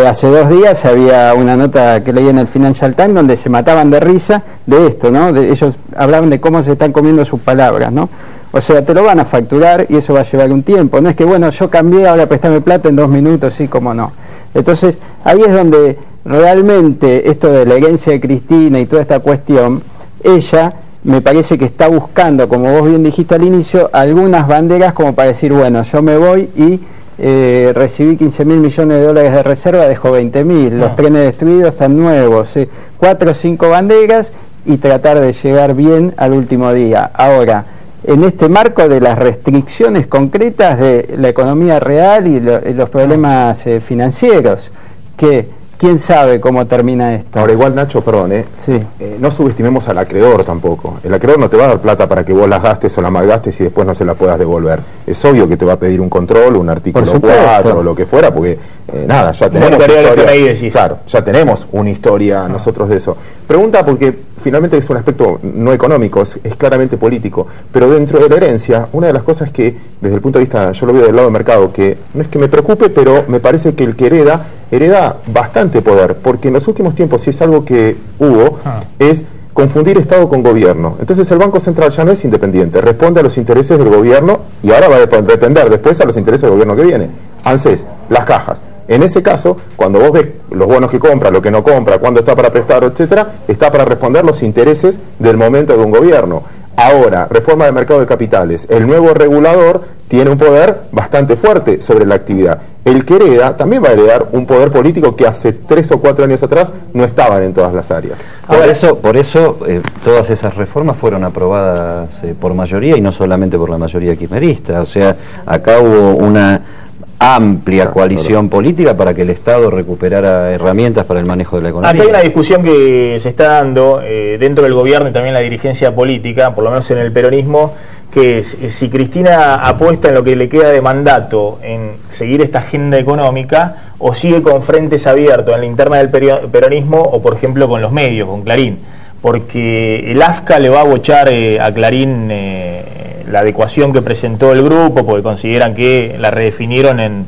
Hace 2 días había una nota que leí en el Financial Times donde se mataban de risa de esto, ¿no? Ellos hablaban de cómo se están comiendo sus palabras, ¿no? O sea, te lo van a facturar y eso va a llevar un tiempo. No es que, bueno, yo cambié, ahora préstame plata en 2 minutos, sí, cómo no. Entonces, ahí es donde realmente esto de la herencia de Cristina y toda esta cuestión, ella me parece que está buscando, como vos bien dijiste al inicio, algunas banderas como para decir, bueno, yo me voy y... recibí 15.000 millones de dólares de reserva, dejo 20.000, los trenes destruidos están nuevos, 4 o 5 banderas y tratar de llegar bien al último día. Ahora, en este marco de las restricciones concretas de la economía real y los problemas financieros, que quién sabe cómo termina esto. Ahora igual, Nacho, perdón, no subestimemos al acreedor tampoco. El acreedor no te va a dar plata para que vos las gastes o la malgastes y después no se la puedas devolver. Es obvio que te va a pedir un control, un artículo 4 o lo que fuera, porque nada, ya tenemos claro, ya tenemos una historia nosotros de eso. Pregunta porque finalmente es un aspecto no económico, es claramente político, pero dentro de la herencia, una de las cosas que desde el punto de vista, yo lo veo del lado del mercado, que no es que me preocupe, pero me parece que el que hereda bastante poder, porque en los últimos tiempos, si es algo que hubo, es confundir Estado con gobierno. Entonces el Banco Central ya no es independiente, responde a los intereses del gobierno y ahora va a depender después a los intereses del gobierno que viene. ANSES, las cajas. En ese caso, cuando vos ves los bonos que compra, lo que no compra, cuándo está para prestar, etcétera, está para responder los intereses del momento de un gobierno. Ahora, reforma del mercado de capitales. El nuevo regulador tiene un poder bastante fuerte sobre la actividad. El que hereda también va a heredar un poder político que hace 3 o 4 años atrás no estaban en todas las áreas. Por eso todas esas reformas fueron aprobadas por mayoría y no solamente por la mayoría kirchnerista. O sea, acá hubo una amplia coalición política para que el Estado recuperara herramientas para el manejo de la economía. Acá hay una discusión que se está dando dentro del gobierno y también la dirigencia política, por lo menos en el peronismo, que es si Cristina apuesta en lo que le queda de mandato en seguir esta agenda económica o sigue con frentes abiertos en la interna del peronismo o, por ejemplo, con los medios, con Clarín. Porque el AFCA le va a bochar a Clarín la adecuación que presentó el grupo, porque consideran que la redefinieron en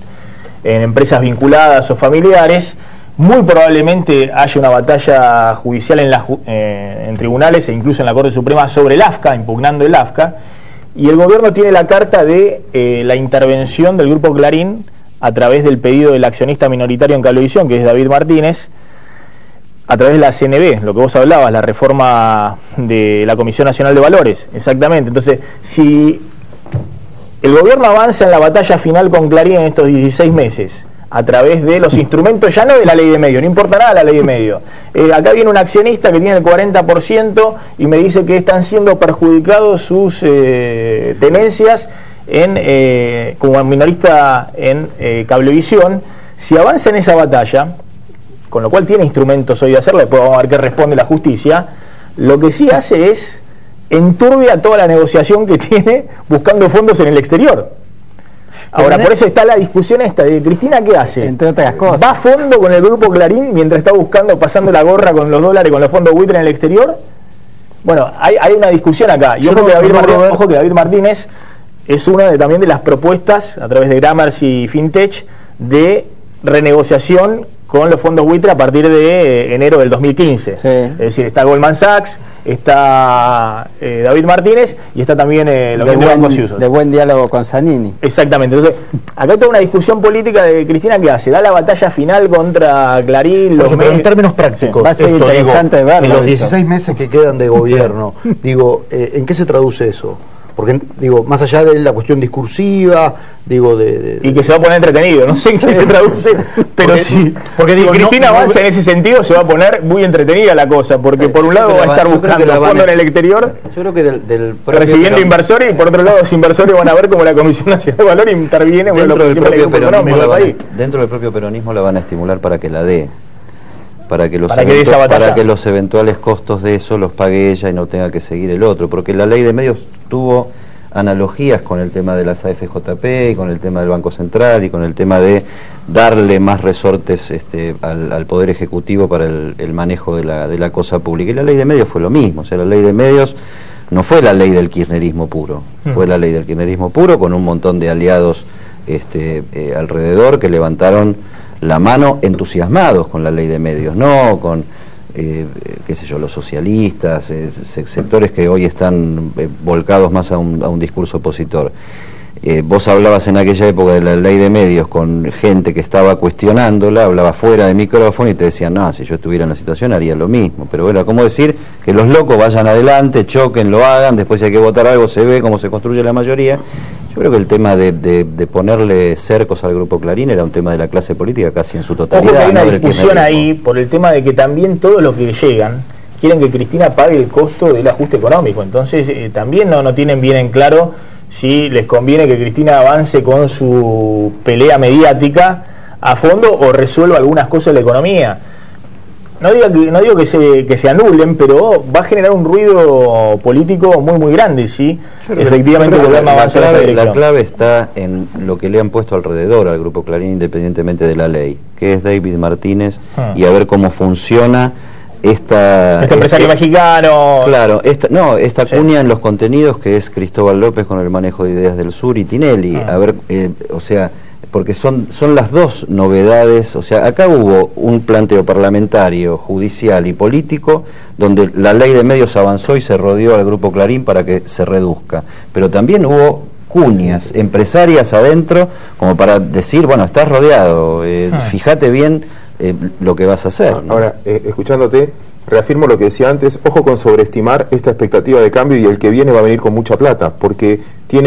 empresas vinculadas o familiares. Muy probablemente haya una batalla judicial en tribunales e incluso en la Corte Suprema sobre el AFCA, impugnando el AFCA, y el gobierno tiene la carta de la intervención del grupo Clarín a través del pedido del accionista minoritario en Cablevisión, que es David Martínez, a través de la CNB, lo que vos hablabas, la reforma de la Comisión Nacional de Valores, exactamente. Entonces, si el gobierno avanza en la batalla final con Clarín en estos 16 meses, a través de los instrumentos, ya no de la ley de medios, no importa nada la ley de medios. Acá viene un accionista que tiene el 40% y me dice que están siendo perjudicados sus tenencias como minorista en Cablevisión. Si avanza en esa batalla, con lo cual tiene instrumentos hoy de hacerlo, después vamos a ver qué responde la justicia, lo que sí hace es enturbia toda la negociación que tiene buscando fondos en el exterior. Ahora, por eso está la discusión esta de Cristina, ¿qué hace? Entre otras cosas. ¿Va a fondo con el grupo Clarín mientras está buscando, pasando la gorra con los dólares, con los fondos buitre en el exterior? Bueno, hay una discusión acá. Y ojo que David Martínez es una también de las propuestas, a través de Gramercy y Fintech, de renegociación con los fondos buitre a partir de enero del 2015. Sí. Es decir, está Goldman Sachs, está David Martínez y está también lo que es Banco Ciusos. De buen diálogo con Zanini. Exactamente. Entonces, acá hay toda una discusión política de Cristina, ¿qué hace? Da la batalla final contra Clarín, pero en términos prácticos, va a ser interesante verlo. En los 16 meses que quedan de gobierno, ¿en qué se traduce eso? Porque, más allá de la cuestión discursiva, y que se va a poner entretenido, no sé en qué se traduce, pero si Cristina avanza en ese sentido, se va a poner muy entretenida la cosa, porque por un lado va a estar buscando fondos en el exterior, yo creo que recibiendo inversores, y por otro lado los inversores van a ver cómo la Comisión Nacional de Valores interviene dentro del propio peronismo la van a estimular para que la dé. Para que los eventuales costos de eso los pague ella y no tenga que seguir el otro, porque la ley de medios tuvo analogías con el tema de las AFJP y con el tema del Banco Central y con el tema de darle más resortes al Poder Ejecutivo para el manejo de la cosa pública. Y la ley de medios fue lo mismo, o sea, la ley de medios no fue la ley del kirchnerismo puro, fue la ley del kirchnerismo puro con un montón de aliados alrededor que levantaron la mano entusiasmados con la ley de medios, no con, los socialistas, sectores que hoy están volcados más a un discurso opositor. Vos hablabas en aquella época de la ley de medios con gente que estaba cuestionándola, hablaba fuera de micrófono y te decían, no, si yo estuviera en la situación haría lo mismo. Pero bueno, ¿cómo decir que los locos vayan adelante, choquen, lo hagan, después si hay que votar algo se ve cómo se construye la mayoría? Yo creo que el tema de ponerle cercos al Grupo Clarín era un tema de la clase política casi en su totalidad. Ojo que hay una discusión ahí por el tema de que también todos los que llegan quieren que Cristina pague el costo del ajuste económico. Entonces también no tienen bien en claro si les conviene que Cristina avance con su pelea mediática a fondo o resuelva algunas cosas de la economía. No digo que se anulen, pero va a generar un ruido político muy grande, ¿sí? Efectivamente, la clave está en lo que le han puesto alrededor al Grupo Clarín, independientemente de la ley, que es David Martínez, y a ver cómo funciona este empresario mexicano. Claro, esta cuña en los contenidos que es Cristóbal López con el manejo de ideas del sur y Tinelli, a ver, porque son las dos novedades. O sea, acá hubo un planteo parlamentario, judicial y político donde la ley de medios avanzó y se rodeó al Grupo Clarín para que se reduzca, pero también hubo cuñas empresarias adentro como para decir, bueno, estás rodeado, fíjate bien lo que vas a hacer, ¿no? Ahora, escuchándote, reafirmo lo que decía antes, ojo con sobreestimar esta expectativa de cambio y el que viene va a venir con mucha plata, porque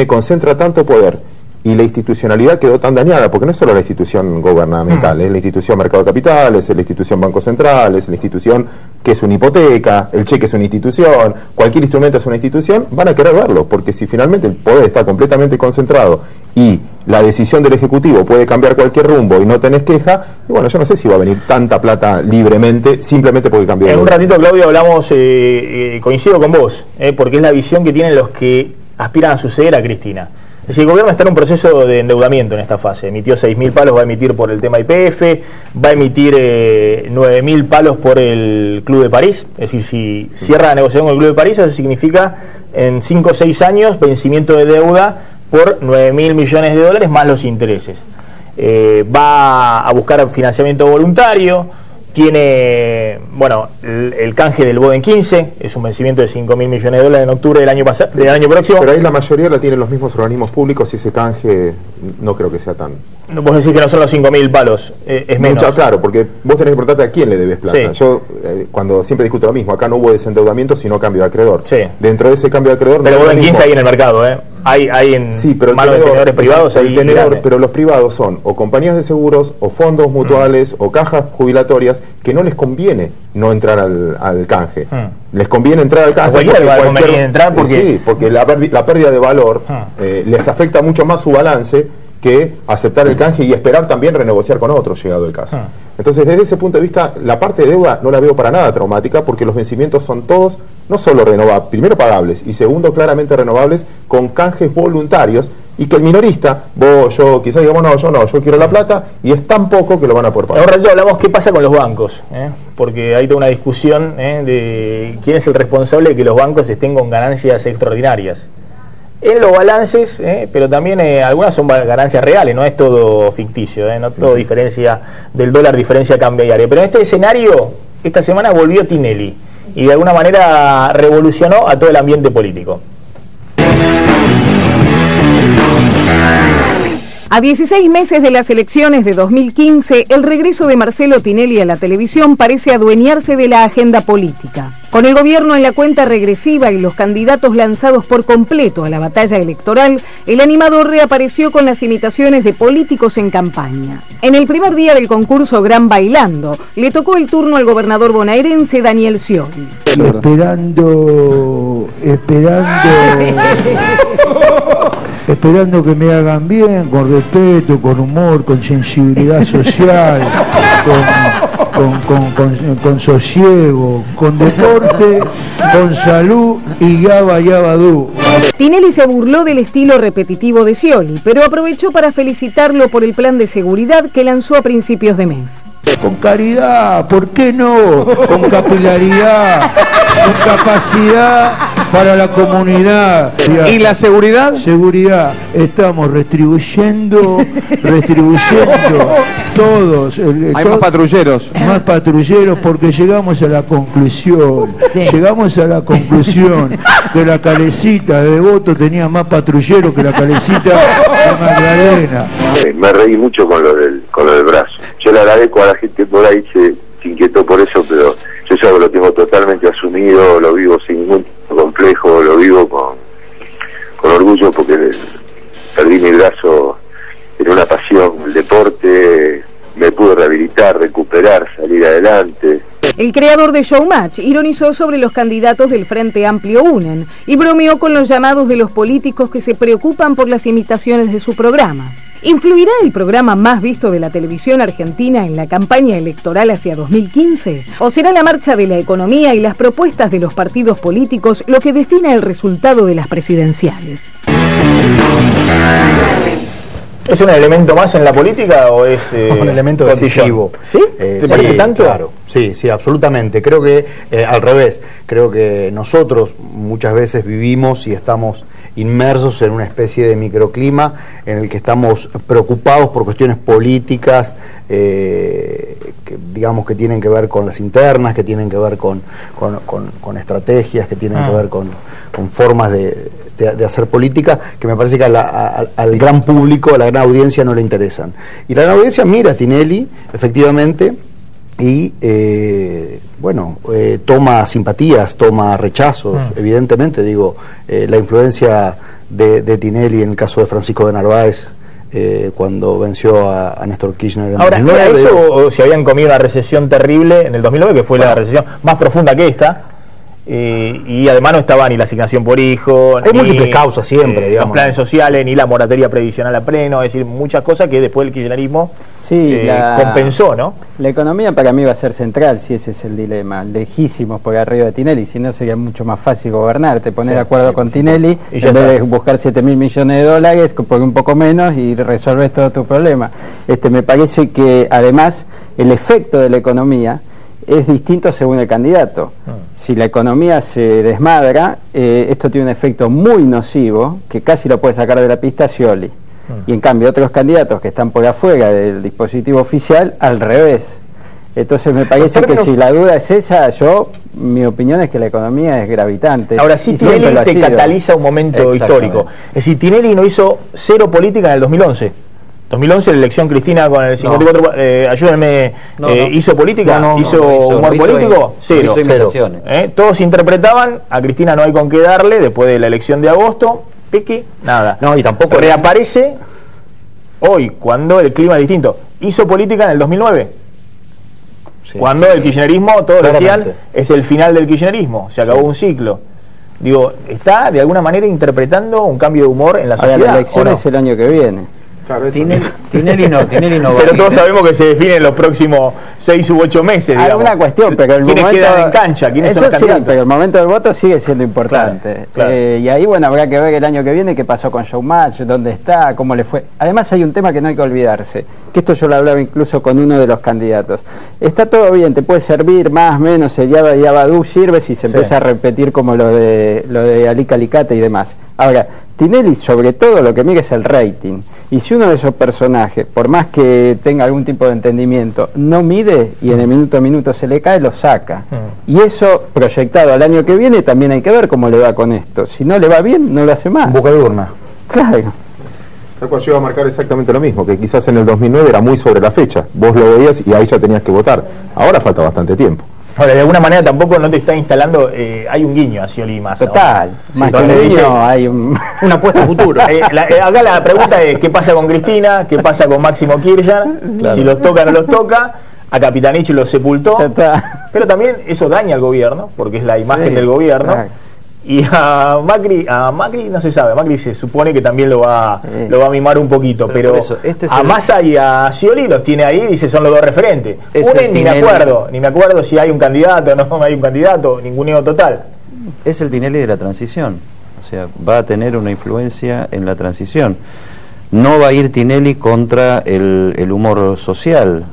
concentra tanto poder y la institucionalidad quedó tan dañada, porque no es solo la institución gubernamental, es la institución mercado de capitales, es la institución banco central, es la institución que es una hipoteca, el cheque es una institución, cualquier instrumento es una institución, van a querer verlo, porque si finalmente el poder está completamente concentrado y la decisión del Ejecutivo puede cambiar cualquier rumbo y no tenés queja, y bueno, yo no sé si va a venir tanta plata libremente, simplemente porque cambió. En un ratito, Claudio, hablamos, coincido con vos, porque es la visión que tienen los que aspiran a suceder a Cristina. Es decir, el gobierno está en un proceso de endeudamiento en esta fase. Emitió 6.000 palos, va a emitir por el tema YPF, va a emitir 9.000 palos por el Club de París. Es decir, si cierra la negociación con el Club de París, eso significa en 5 o 6 años vencimiento de deuda por 9.000 millones de dólares más los intereses. Va a buscar financiamiento voluntario. Tiene, bueno, el canje del Boden 15, es un vencimiento de 5.000 millones de dólares en octubre del año próximo. Pero ahí la mayoría la tienen los mismos organismos públicos y ese canje no creo que sea tan... Vos decís que no son los 5.000 palos, es menos. Claro, porque vos tenés que preguntarte a quién le debes plata. Sí. Yo, cuando siempre discuto lo mismo, acá no hubo desendeudamiento, sino cambio de acreedor. Sí. Dentro de ese cambio de acreedor... Pero Boden 15 hay en el mercado, Hay en manos de tenedores privados. Pero los privados son o compañías de seguros, o fondos mutuales, o cajas jubilatorias, que no les conviene no entrar al canje. Les conviene entrar al canje porque la pérdida de valor les afecta mucho más su balance que aceptar el canje y esperar también renegociar con otros llegado el caso. Entonces, desde ese punto de vista, la parte de deuda no la veo para nada traumática, porque los vencimientos son todos, no solo renovables, primero pagables y segundo claramente renovables con canjes voluntarios, y que el minorista, vos, yo, quizás digamos, yo quiero la plata, y es tan poco que lo van a poder pagar. Ahora ya hablamos qué pasa con los bancos, porque hay toda una discusión de quién es el responsable de que los bancos estén con ganancias extraordinarias. En los balances, pero también algunas son ganancias reales, no es todo ficticio, no todo diferencia del dólar, diferencia cambiaria. Pero en este escenario, esta semana volvió Tinelli y de alguna manera revolucionó a todo el ambiente político. A 16 meses de las elecciones de 2015, el regreso de Marcelo Tinelli a la televisión parece adueñarse de la agenda política. Con el gobierno en la cuenta regresiva y los candidatos lanzados por completo a la batalla electoral, el animador reapareció con las imitaciones de políticos en campaña. En el primer día del concurso Gran Bailando, le tocó el turno al gobernador bonaerense Daniel Scioli. Esperando que me hagan bien, con respeto, con humor, con sensibilidad social, con sosiego, con deporte, con salud y yabadú. Tinelli se burló del estilo repetitivo de Scioli, pero aprovechó para felicitarlo por el plan de seguridad que lanzó a principios de mes. Con caridad, ¿por qué no? Con capilaridad, con capacidad para la comunidad. ¿Y la seguridad? Seguridad, estamos retribuyendo todos. Hay más patrulleros. Más patrulleros porque llegamos a la conclusión, que la Calecita de Devoto tenía más patrulleros que la Calecita de Magdalena. Me reí mucho con lo del brazo. Yo le agradezco a la gente por ahí, se inquietó por eso, pero yo ya lo tengo totalmente asumido, lo vivo sin ningún complejo, lo vivo con orgullo porque perdí mi brazo en una pasión, el deporte, me pude rehabilitar, recuperar, salir adelante. El creador de Showmatch ironizó sobre los candidatos del Frente Amplio Unen y bromeó con los llamados de los políticos que se preocupan por las imitaciones de su programa. ¿Influirá el programa más visto de la televisión argentina en la campaña electoral hacia 2015? ¿O será la marcha de la economía y las propuestas de los partidos políticos lo que defina el resultado de las presidenciales? ¿Es un elemento más en la política o es un elemento decisivo? ¿Sí? ¿Te parece tanto? Claro, sí, absolutamente. Creo que al revés, creo que nosotros muchas veces vivimos y estamos inmersos en una especie de microclima en el que estamos preocupados por cuestiones políticas que digamos que tienen que ver con las internas, que tienen que ver con estrategias, que tienen que ver con formas de hacer política, que me parece que al gran público, a la gran audiencia no le interesan. Y la gran audiencia mira a Tinelli, efectivamente, y toma simpatías, toma rechazos, evidentemente, digo, la influencia de Tinelli en el caso de Francisco de Narváez, cuando venció a Néstor Kirchner en ahora, 2009. Eso se habían comido una recesión terrible en el 2009, que fue la recesión más profunda que esta, y además no estaba ni la asignación por hijo, hay ni múltiples causas siempre, digamos, los planes sociales, ni la moratoria previsional a pleno, es decir, muchas cosas que después el kirchnerismo compensó, ¿no? La economía para mí va a ser central, si ese es el dilema, lejísimos por arriba de Tinelli, si no sería mucho más fácil gobernar, te pones de acuerdo con Tinelli, en vez de buscar 7.000 millones de dólares por un poco menos y resolves todo tu problema. Me parece que además el efecto de la economía es distinto según el candidato. Si la economía se desmadra, esto tiene un efecto muy nocivo, que casi lo puede sacar de la pista Scioli. Y en cambio otros candidatos que están por afuera del dispositivo oficial, al revés. Entonces me parece que si la duda es esa, mi opinión es que la economía es gravitante. Ahora sí, Tinelli te cataliza un momento histórico. Es decir, Tinelli no hizo cero política en el 2011. 2011 la elección Cristina con el 54, ayúdenme, ¿hizo política? ¿Hizo humor político? Cero. Todos interpretaban, a Cristina no hay con qué darle, después de la elección de agosto, piqui, nada. No, y tampoco reaparece hoy, cuando el clima es distinto. ¿Hizo política en el 2009? Sí, cuando el kirchnerismo, todos decían, es el final del kirchnerismo, se acabó un ciclo. Digo, ¿está de alguna manera interpretando un cambio de humor en la sociedad? La elección es el año que viene. Claro, Tinelli no va. Pero todos sabemos que se define en los próximos 6 u 8 meses. Hay una cuestión, pero el ¿quiénes momento, quedan en cancha? ¿Quiénes son los candidatos? Pero el momento del voto sigue siendo importante. Claro. Y ahí, habrá que ver el año que viene qué pasó con Showmatch, dónde está, cómo le fue. Además hay un tema que no hay que olvidarse, que esto yo lo hablaba incluso con uno de los candidatos. Está todo bien, te puede servir más, menos, el Yabadú sirve si se empieza a repetir como lo de Ali Calicate y demás. Ahora, Tinelli sobre todo lo que mira es el rating, y si uno de esos personajes, por más que tenga algún tipo de entendimiento, no mide y en el minuto a minuto se le cae, lo saca. Y eso proyectado al año que viene también hay que ver cómo le va con esto. Si no le va bien, no lo hace más. Boca de urna. Claro. Tal cual yo iba a marcar exactamente lo mismo, que quizás en el 2009 era muy sobre la fecha, vos lo veías y ahí ya tenías que votar. Ahora falta bastante tiempo. Ahora, de alguna manera tampoco no te está instalando, hay un guiño a Scioli Massa. Total, más que un guiño hay una apuesta a futuro. Acá la pregunta es, ¿qué pasa con Cristina? ¿Qué pasa con Máximo Kirchner? Claro. Si los toca o no los toca. A Capitanich lo sepultó. Pero también eso daña al gobierno, porque es la imagen del gobierno. Claro. Y a Macri no se sabe, a Macri se supone que también lo va a mimar un poquito, pero eso, a Massa y a Scioli los tiene ahí, dice son los dos referentes. Ni me acuerdo si hay un candidato o no hay un candidato, ninguneo total. Es el Tinelli de la transición, o sea, va a tener una influencia en la transición. No va a ir Tinelli contra el humor social,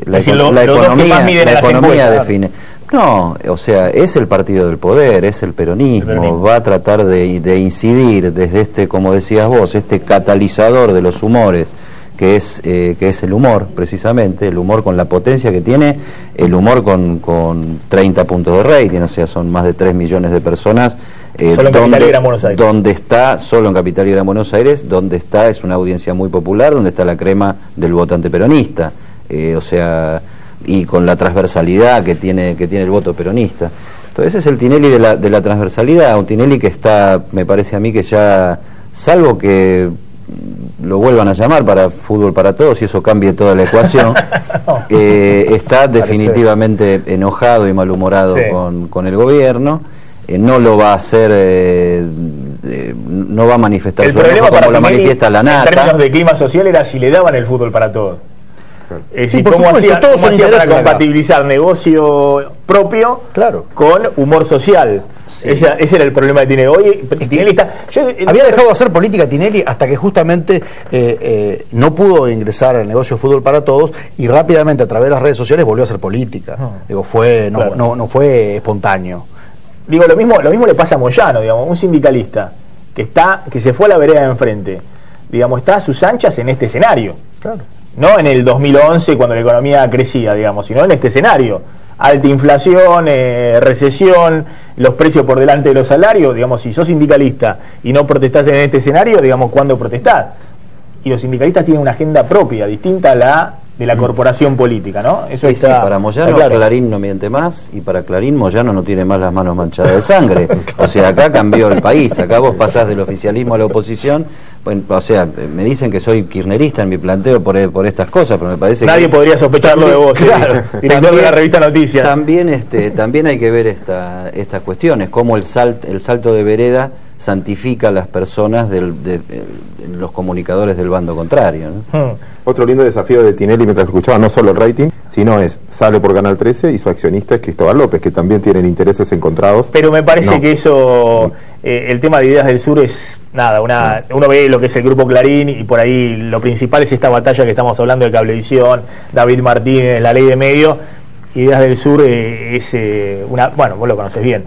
la economía define. No, o sea, es el partido del poder, es el peronismo, va a tratar de incidir desde como decías vos, catalizador de los humores, que es el humor, precisamente, el humor con la potencia que tiene, el humor con 30 puntos de rating, o sea, son más de 3 millones de personas. Solo en Capital y Gran Buenos Aires. Donde está, solo en Capital y Gran Buenos Aires, donde está, es una audiencia muy popular, donde está la crema del votante peronista, o sea, y con la transversalidad que tiene el voto peronista. Entonces es el Tinelli de la transversalidad, un Tinelli que está, me parece a mí que ya, salvo que lo vuelvan a llamar para Fútbol para Todos y eso cambie toda la ecuación, está definitivamente enojado y malhumorado con el gobierno. No lo va a hacer, no va a manifestar su enojo como lo manifiesta la nata. En términos de clima social era si le daban el Fútbol para Todos. ¿Cómo hacía para compatibilizar negocio propio con humor social? Sí. Ese era el problema de Tinelli. Hoy Tinelli está... Había dejado de hacer política Tinelli hasta que justamente no pudo ingresar al negocio de Fútbol para Todos y rápidamente a través de las redes sociales volvió a hacer política. No fue espontáneo. Digo, lo mismo le pasa a Moyano, digamos, un sindicalista que se fue a la vereda de enfrente, digamos, está a sus anchas en este escenario. Claro. No en el 2011 cuando la economía crecía, digamos, sino en este escenario. Alta inflación, recesión, los precios por delante de los salarios, digamos, si sos sindicalista y no protestás en este escenario, digamos, ¿cuándo protestás? Y los sindicalistas tienen una agenda propia, distinta a la de la corporación política, ¿no? Eso sí, está, sí, para Moyano está claro. Clarín no miente más, y para Clarín Moyano no tiene más las manos manchadas de sangre. O sea, acá cambió el país, acá vos pasás del oficialismo a la oposición. Bueno, o sea, me dicen que soy kirchnerista en mi planteo por estas cosas, pero me parece Nadie que podría sospecharlo de vos, claro, director de la revista Noticias. También hay que ver estas cuestiones, cómo el salto de vereda santifica a las personas los comunicadores del bando contrario, ¿no? Otro lindo desafío de Tinelli mientras lo escuchaba, no solo el rating, sino sale por Canal 13 y su accionista es Cristóbal López, que también tienen intereses encontrados. Pero me parece que eso, el tema de Ideas del Sur es nada, uno ve lo que es el Grupo Clarín y por ahí lo principal es esta batalla que estamos hablando de Cablevisión, David Martínez, la ley de medio. Ideas del Sur es bueno, vos lo conocés bien,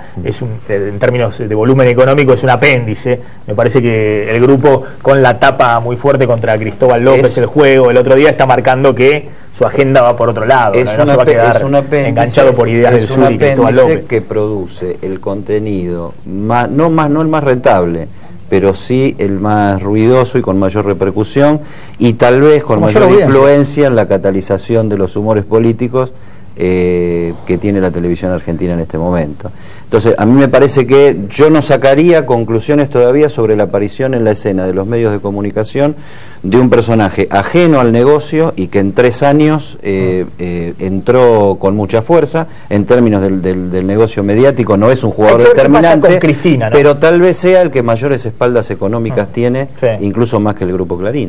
en términos de volumen económico es un apéndice. Me parece que el grupo, con la tapa muy fuerte contra Cristóbal López, el juego, el otro día está marcando que su agenda va por otro lado, no se va a quedar enganchado por Ideas del Sur y Cristóbal López. Que produce el contenido, no el más rentable, pero sí el más ruidoso y con mayor repercusión, y tal vez con mayor influencia en la catalización de los humores políticos que tiene la televisión argentina en este momento. Entonces, a mí me parece que yo no sacaría conclusiones todavía sobre la aparición en la escena de los medios de comunicación de un personaje ajeno al negocio y que en 3 años entró con mucha fuerza en términos del negocio mediático. No es un jugador determinante, con Cristina, ¿no? Pero tal vez sea el que mayores espaldas económicas tiene, incluso más que el Grupo Clarín.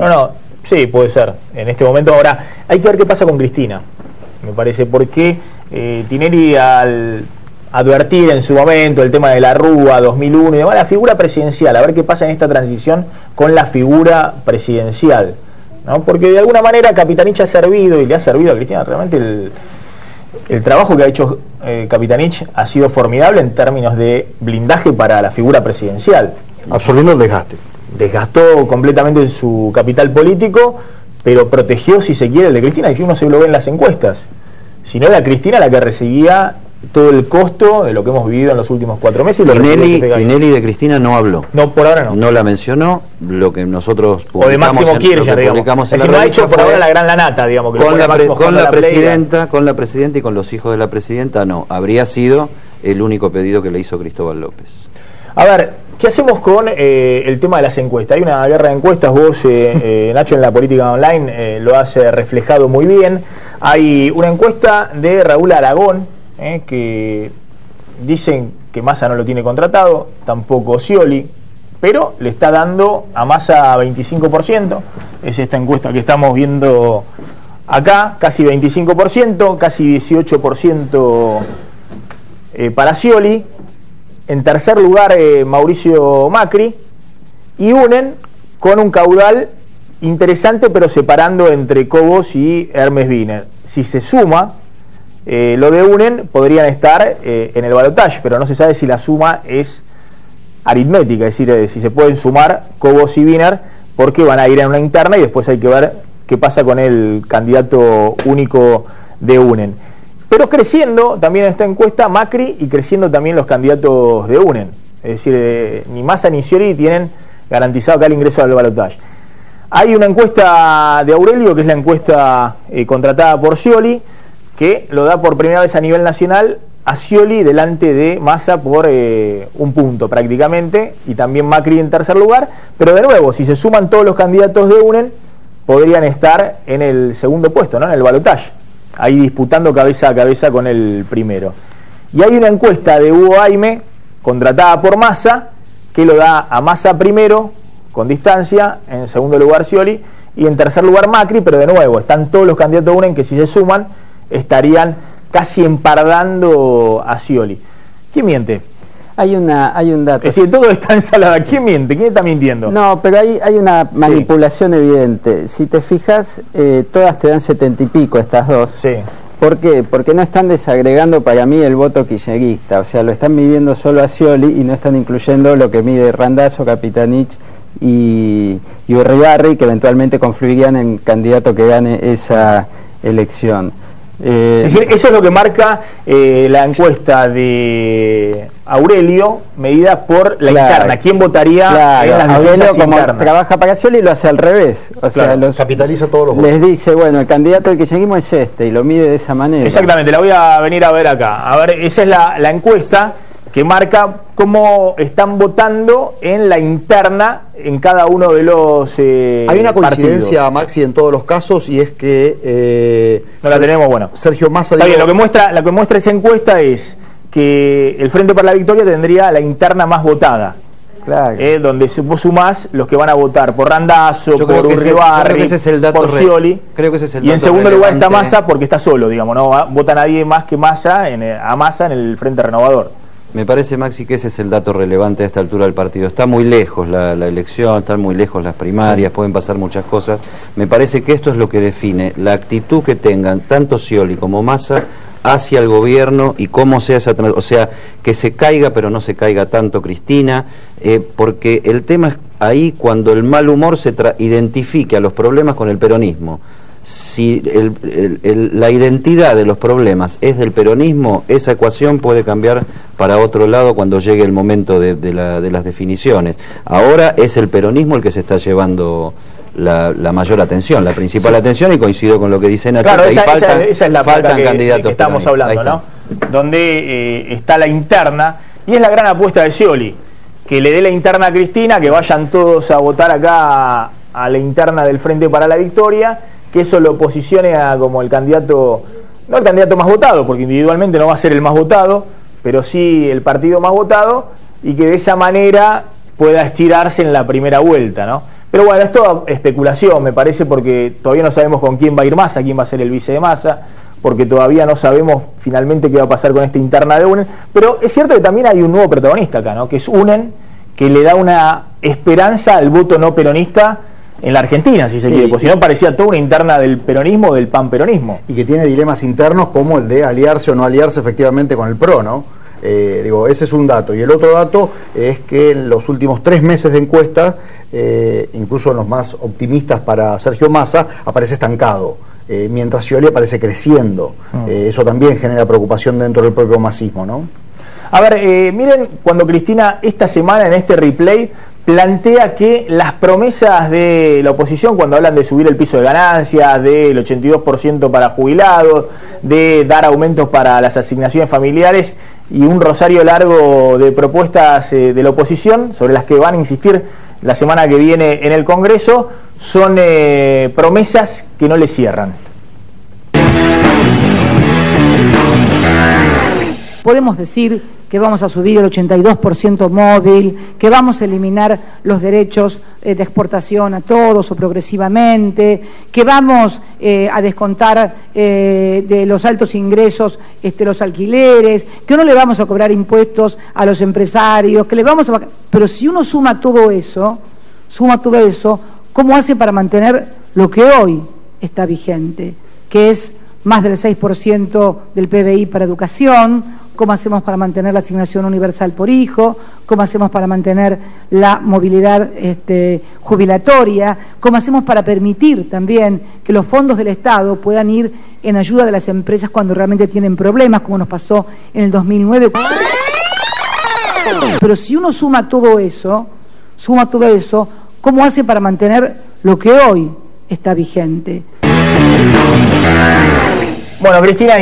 Sí, puede ser. En este momento, ahora, hay que ver qué pasa con Cristina. Me parece, porque Tinelli, al advertir en su momento el tema de la Rúa 2001 y demás, la figura presidencial, a ver qué pasa en esta transición con la figura presidencial, ¿no? Porque de alguna manera Capitanich ha servido, y le ha servido a Cristina, realmente el trabajo que ha hecho Capitanich ha sido formidable en términos de blindaje para la figura presidencial. Absorbiendo el desgaste. Desgastó completamente su capital político, pero protegió, si se quiere, el de Cristina, y si uno se lo ve en las encuestas. Si no, era Cristina la que recibía todo el costo de lo que hemos vivido en los últimos 4 meses. Tinelli de Cristina no habló. No, por ahora no. No la mencionó, lo que nosotros publicamos. O de Máximo Kirchner, digamos. Es decir, no ha hecho por ahora la gran lanata, digamos. Que con la presidenta y con los hijos de la presidenta, no. Habría sido el único pedido que le hizo Cristóbal López. A ver, ¿qué hacemos con el tema de las encuestas? Hay una guerra de encuestas, vos, Nacho, en la política online lo has reflejado muy bien. Hay una encuesta de Raúl Aragón, que dicen que Massa no lo tiene contratado, tampoco Scioli, pero le está dando a Massa 25%. Es esta encuesta que estamos viendo acá, casi 25%, casi 18% para Scioli. En tercer lugar, Mauricio Macri, y unen con un caudal interesante, pero separando entre Cobos y Hermes Wiener. Si se suma lo de unen, podrían estar en el balotaje, pero no se sabe si la suma es aritmética, es decir, si se pueden sumar Cobos y Wiener, porque van a ir en una interna y después hay que ver qué pasa con el candidato único de unen. Pero creciendo también en esta encuesta Macri, y creciendo también los candidatos de UNEN. Es decir, ni Massa ni Scioli tienen garantizado acá el ingreso al balotaje. Hay una encuesta de Aurelio, que es la encuesta contratada por Scioli, que lo da por primera vez a nivel nacional a Scioli delante de Massa por 1 punto prácticamente, y también Macri en tercer lugar. Pero de nuevo, si se suman todos los candidatos de UNEN, podrían estar en el segundo puesto, ¿no? En el balotaje, ahí disputando cabeza a cabeza con el primero. Y hay una encuesta de Hugo Aime, contratada por Massa, que lo da a Massa primero, con distancia, en segundo lugar Scioli, y en tercer lugar Macri, pero de nuevo, están todos los candidatos de UNEN que, si se suman, estarían casi empardando a Scioli. ¿Quién miente? Hay un dato. Es decir, todo está ensalada. ¿Quién miente? ¿Quién está mintiendo? No, pero hay una manipulación evidente. Si te fijas, todas te dan 70 y pico, estas dos. Sí. ¿Por qué? Porque no están desagregando para mí el voto kirchnerista. O sea, lo están midiendo solo a Scioli y no están incluyendo lo que mide Randazzo, Capitanich y Urribarri, que eventualmente confluirían en el candidato que gane esa elección. Es decir, eso es lo que marca la encuesta de Aurelio medida por la interna. ¿Quién votaría en las Aurelio, como internas? trabaja para Scioli, lo hace al revés. O sea, capitaliza todos los votos. Les dice, bueno, el candidato al que seguimos es este, y lo mide de esa manera. Exactamente, la voy a venir a ver acá. A ver, esa es la encuesta que marca cómo están votando en la interna en cada uno de los hay una coincidencia, partidos. Maxi, en todos los casos, y es que no la tenemos, bueno. Sergio Massa... Está bien, lo que muestra esa encuesta es que el Frente para la Victoria tendría la interna más votada. Claro. Donde vos sumás los que van a votar por Randazzo, por Urribarri, por Scioli. Creo que ese es el y en dato segundo lugar está relevante. Massa porque está solo, digamos, no vota nadie más que Massa a Massa en el Frente Renovador. Me parece, Maxi, que ese es el dato relevante a esta altura del partido. Está muy lejos la elección, están muy lejos las primarias, pueden pasar muchas cosas. Me parece que esto es lo que define la actitud que tengan tanto Scioli como Massa hacia el gobierno y cómo sea esa o sea, que se caiga pero no se caiga tanto Cristina, porque el tema es ahí cuando el mal humor se identifique a los problemas con el peronismo. Si la identidad de los problemas es del peronismo, esa ecuación puede cambiar para otro lado cuando llegue el momento de las definiciones. Ahora es el peronismo el que se está llevando la mayor atención, la principal atención, y coincido con lo que dice Nacho, claro, que esa es la faltan que candidatos estamos hablando, ¿no? Donde está la interna, y es la gran apuesta de Scioli, que le dé la interna a Cristina, que vayan todos a votar acá a la interna del Frente para la Victoria, que eso lo posicione como el candidato, no el candidato más votado, porque individualmente no va a ser el más votado, pero sí el partido más votado, y que de esa manera pueda estirarse en la primera vuelta, ¿no? Pero bueno, es toda especulación, me parece, porque todavía no sabemos con quién va a ir Massa, quién va a ser el vice de Massa, porque todavía no sabemos finalmente qué va a pasar con esta interna de UNEN, pero es cierto que también hay un nuevo protagonista acá, ¿no? Que es UNEN, que le da una esperanza al voto no peronista en la Argentina, si se quiere, porque si no parecía toda una interna del peronismo, del panperonismo. Y que tiene dilemas internos como el de aliarse o no aliarse efectivamente con el PRO, ¿no? Ese es un dato. Y el otro dato es que en los últimos 3 meses de encuesta, incluso en los más optimistas para Sergio Massa, aparece estancado, mientras Scioli aparece creciendo. Eso también genera preocupación dentro del propio masismo, ¿no? A ver, miren, cuando Cristina esta semana en este replay plantea que las promesas de la oposición, cuando hablan de subir el piso de ganancias, del 82% para jubilados, de dar aumentos para las asignaciones familiares y un rosario largo de propuestas de la oposición sobre las que van a insistir la semana que viene en el Congreso, son promesas que no le cierran. Podemos decir que vamos a subir el 82% móvil, que vamos a eliminar los derechos de exportación a todos o progresivamente, que vamos a descontar de los altos ingresos los alquileres, que no le vamos a cobrar impuestos a los empresarios, que le vamos a... Pero si uno suma todo eso, ¿cómo hace para mantener lo que hoy está vigente? Que es más del 6% del PBI para educación. ¿Cómo hacemos para mantener la asignación universal por hijo? ¿Cómo hacemos para mantener la movilidad jubilatoria? ¿Cómo hacemos para permitir también que los fondos del Estado puedan ir en ayuda de las empresas cuando realmente tienen problemas, como nos pasó en el 2009? Pero si uno suma todo eso, ¿cómo hace para mantener lo que hoy está vigente? Bueno, Cristina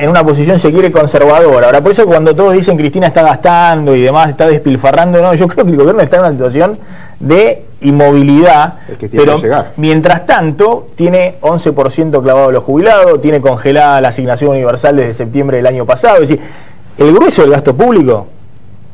en una posición se quiere conservadora. Ahora, por eso cuando todos dicen Cristina está gastando y demás, está despilfarrando, no, yo creo que el gobierno está en una situación de inmovilidad, pero mientras tanto tiene 11% clavado a los jubilados, tiene congelada la asignación universal desde septiembre del año pasado. Es decir, el grueso del gasto público,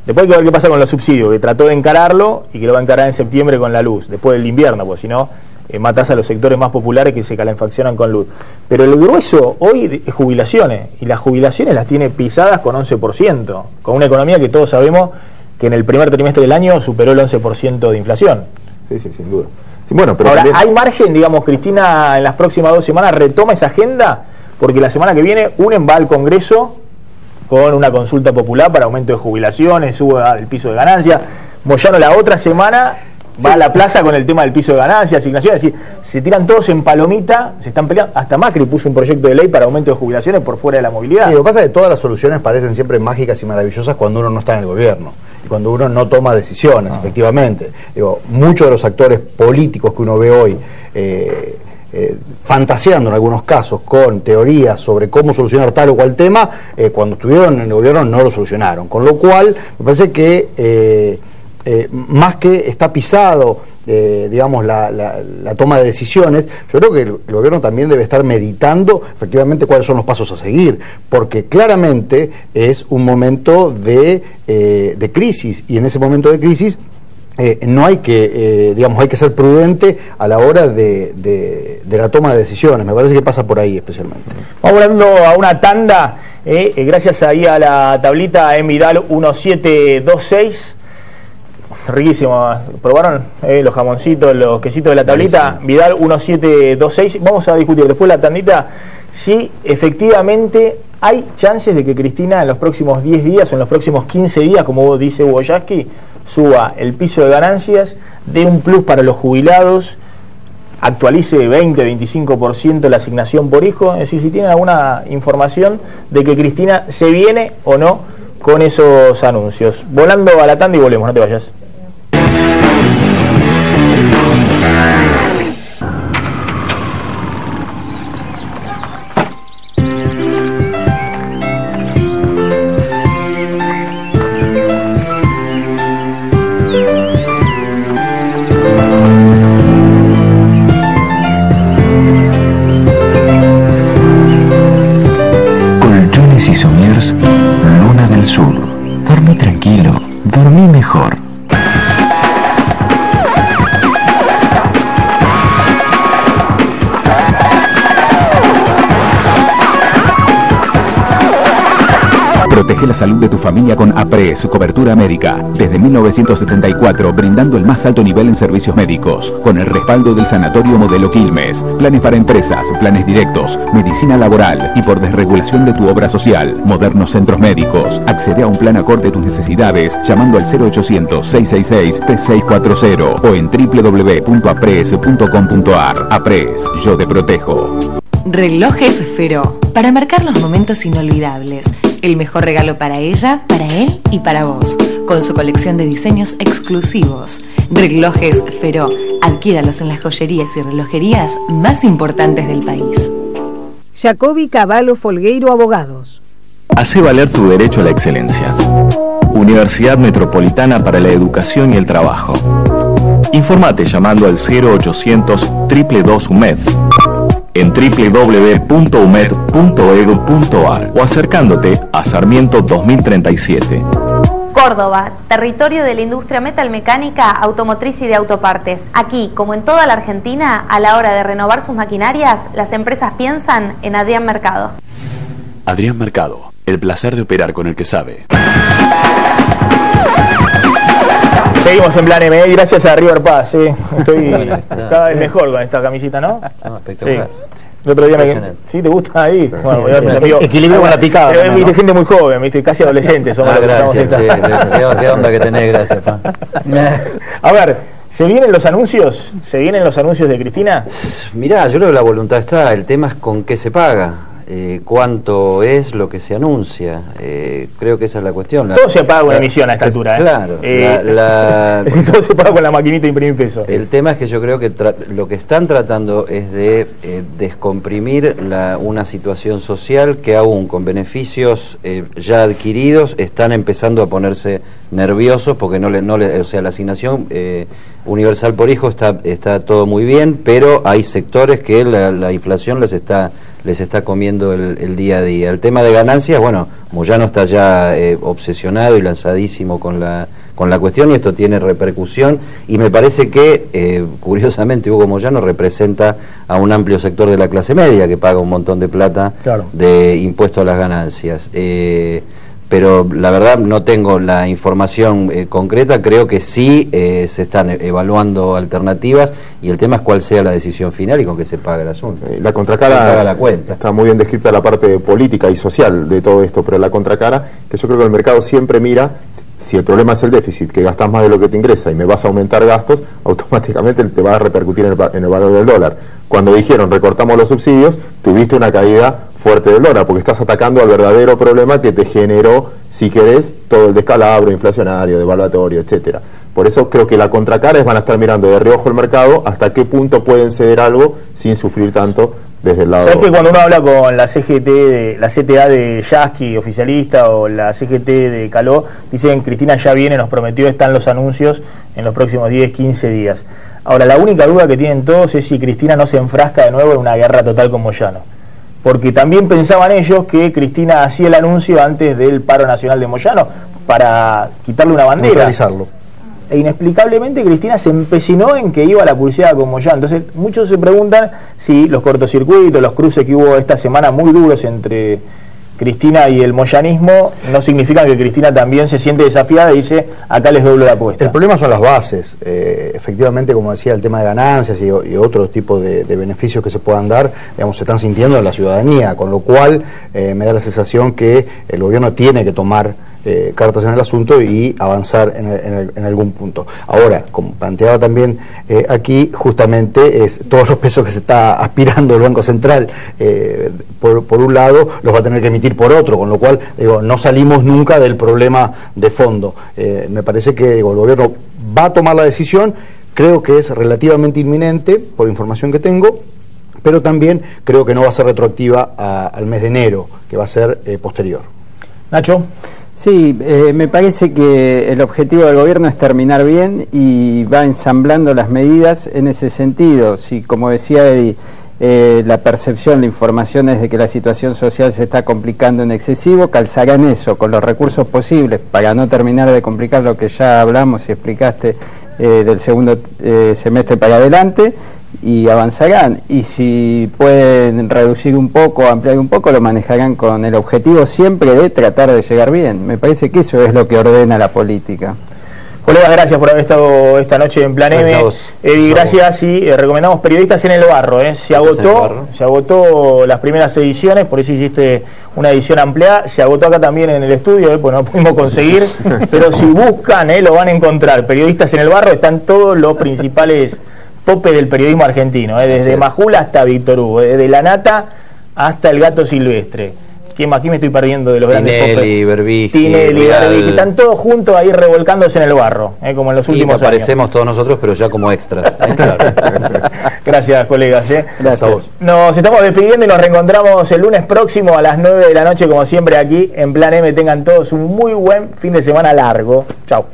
después hay que ver qué pasa con los subsidios, que trató de encararlo y que lo va a encarar en septiembre con la luz, después del invierno, porque si no... matás a los sectores más populares que se calefaccionan con luz. Pero el grueso hoy es jubilaciones, y las jubilaciones las tiene pisadas con 11%, con una economía que todos sabemos que en el primer trimestre del año superó el 11% de inflación. Sí, sin duda. Sí, bueno, pero ahora, también... ¿hay margen, digamos, Cristina en las próximas 2 semanas retoma esa agenda? Porque la semana que viene UNEN va al Congreso con una consulta popular para aumento de jubilaciones, suba el piso de ganancia. Moyano la otra semana va a la plaza con el tema del piso de ganancias, asignaciones, es decir, se tiran todos en palomita, se están peleando. Hasta Macri puso un proyecto de ley para aumento de jubilaciones por fuera de la movilidad. Sí, lo que pasa es que todas las soluciones parecen siempre mágicas y maravillosas cuando uno no está en el gobierno y cuando uno no toma decisiones, efectivamente. Digo, muchos de los actores políticos que uno ve hoy fantaseando en algunos casos con teorías sobre cómo solucionar tal o cual tema, cuando estuvieron en el gobierno no lo solucionaron. Con lo cual, me parece que más que está pisado, digamos, la toma de decisiones, yo creo que el gobierno también debe estar meditando efectivamente cuáles son los pasos a seguir, porque claramente es un momento de crisis, y en ese momento de crisis no hay que, digamos, hay que ser prudente a la hora de la toma de decisiones. Me parece que pasa por ahí especialmente. Vamos hablando a una tanda, gracias ahí a la tablita en Vidal 1726. Riquísimo. ¿Probaron los jamoncitos, los quesitos de la tablita? Sí. Vidal 1726. Vamos a discutir después de la tandita si efectivamente hay chances de que Cristina en los próximos 10 días o en los próximos 15 días, como dice Hugo Yasky, suba el piso de ganancias, dé un plus para los jubilados, actualice 20-25% la asignación por hijo. Es decir, si tienen alguna información de que Cristina se viene o no con esos anuncios. Volando a la tanda y volvemos, no te vayas. Colchones y somiers, Luna del Sur. Dormí tranquilo, dormí mejor. Protege la salud de tu familia con APRES, cobertura médica. Desde 1974, brindando el más alto nivel en servicios médicos. Con el respaldo del Sanatorio Modelo Quilmes. Planes para empresas, planes directos, medicina laboral y por desregulación de tu obra social. Modernos centros médicos. Accede a un plan acorde a tus necesidades llamando al 0800-666-3640 o en www.apres.com.ar. APRES, yo te protejo. Relojes Feró, para marcar los momentos inolvidables. El mejor regalo para ella, para él y para vos, con su colección de diseños exclusivos. Relojes Feró, adquiéralos en las joyerías y relojerías más importantes del país. Jacobi Cavallo Folgueiro Abogados. Hace valer tu derecho a la excelencia. Universidad Metropolitana para la Educación y el Trabajo. Informate llamando al 0800 222 UMED. En www.umed.edu.ar o acercándote a Sarmiento 2037. Córdoba, territorio de la industria metalmecánica, automotriz y de autopartes. Aquí, como en toda la Argentina, a la hora de renovar sus maquinarias, las empresas piensan en Adrián Mercado. Adrián Mercado, el placer de operar con el que sabe. Seguimos en Plan M, gracias a River Paz, ¿sí? Estoy cada vez mejor con esta camisita, ¿no? Espectacular. Sí. El otro día ¿Sí? ¿Te gusta ahí? Bueno, equilibrio con la picada. Pero viste gente muy joven, viste, casi adolescentes somos. Gracias, qué onda que tenés, gracias, pa. A ver, ¿se vienen los anuncios? ¿Se vienen los anuncios de Cristina? Mirá, yo creo que la voluntad está, el tema es con qué se paga. Cuánto es lo que se anuncia, creo que esa es la cuestión. Todo se paga con emisión a esta altura. Claro. Todo se paga con la maquinita de imprimir pesos. El tema es que yo creo que lo que están tratando es de descomprimir una situación social que aún con beneficios ya adquiridos están empezando a ponerse nerviosos porque o sea, la asignación universal por hijo está todo muy bien, pero hay sectores que la inflación les está comiendo el día a día. El tema de ganancias, bueno, Moyano está ya obsesionado y lanzadísimo con la cuestión, y esto tiene repercusión, y me parece que curiosamente Hugo Moyano representa a un amplio sector de la clase media que paga un montón de plata de impuesto a las ganancias. Pero la verdad no tengo la información concreta, creo que sí se están evaluando alternativas, y el tema es cuál sea la decisión final y con qué se paga el asunto. La contracara, paga la cuenta. Está muy bien descrita la parte política y social de todo esto, pero la contracara, que yo creo que el mercado siempre mira si el problema es el déficit, que gastas más de lo que te ingresa y me vas a aumentar gastos, automáticamente te va a repercutir en el valor del dólar. Cuando dijeron recortamos los subsidios, tuviste una caída fuerte del dólar, porque estás atacando al verdadero problema que te generó, si querés, todo el descalabro inflacionario, devaluatorio, etcétera. Por eso creo que la contracara es van a estar mirando de reojo el mercado hasta qué punto pueden ceder algo sin sufrir tanto desde el lado... ¿Sabes que cuando uno habla con la CGT, la CTA de Yasky, oficialista, o la CGT de Caló, dicen Cristina ya viene, nos prometió, están los anuncios en los próximos 10, 15 días. Ahora, la única duda que tienen todos es si Cristina no se enfrasca de nuevo en una guerra total con Moyano. Porque también pensaban ellos que Cristina hacía el anuncio antes del paro nacional de Moyano para quitarle una bandera. Neutralizarlo. E inexplicablemente Cristina se empecinó en que iba a la pulseada con Moyano. Entonces muchos se preguntan si los cortocircuitos, los cruces que hubo esta semana muy duros entre Cristina y el moyanismo no significan que Cristina también se siente desafiada y dice acá les doblo la apuesta. El problema son las bases. Efectivamente, como decía, el tema de ganancias y otros tipos de beneficios que se puedan dar, digamos, se están sintiendo en la ciudadanía, con lo cual me da la sensación que el gobierno tiene que tomar cartas en el asunto y avanzar en algún punto. Ahora, como planteaba también aquí, justamente es todos los pesos que se está aspirando el Banco Central por un lado, los va a tener que emitir por otro, con lo cual digo, no salimos nunca del problema de fondo. Me parece que digo, el gobierno va a tomar la decisión, creo que es relativamente inminente por información que tengo, pero también creo que no va a ser retroactiva al mes de enero, que va a ser posterior. Nacho. Sí, me parece que el objetivo del gobierno es terminar bien y va ensamblando las medidas en ese sentido. Si, como decía Eddie, la percepción, la información es de que la situación social se está complicando en excesivo, calzarán eso con los recursos posibles para no terminar de complicar lo que ya hablamos y explicaste del segundo semestre para adelante, y avanzarán, y si pueden reducir un poco, ampliar un poco, lo manejarán con el objetivo siempre de tratar de llegar bien. Me parece que eso es lo que ordena la política. Colegas, gracias por haber estado esta noche en Plan M. Eddie, gracias, y recomendamos Periodistas en el Barro. Se agotó las primeras ediciones, por eso hiciste una edición ampliada. Se agotó acá también en el estudio, pues no pudimos conseguir, pero si buscan, lo van a encontrar. Periodistas en el Barro, están todos los principales tope del periodismo argentino, desde Majula hasta Víctor Hugo, desde La Nata hasta El Gato Silvestre. ¿Quién más? Aquí me estoy perdiendo de los grandes popes. Tinelli, Berbisky, Tinelli, Berbisky, están todos juntos ahí revolcándose en el barro, como en los últimos años. Aparecemos todos nosotros, pero ya como extras. Gracias, colegas. Gracias a vos. Nos estamos despidiendo y nos reencontramos el lunes próximo a las 9 de la noche, como siempre, aquí en Plan M. Tengan todos un muy buen fin de semana largo. Chau.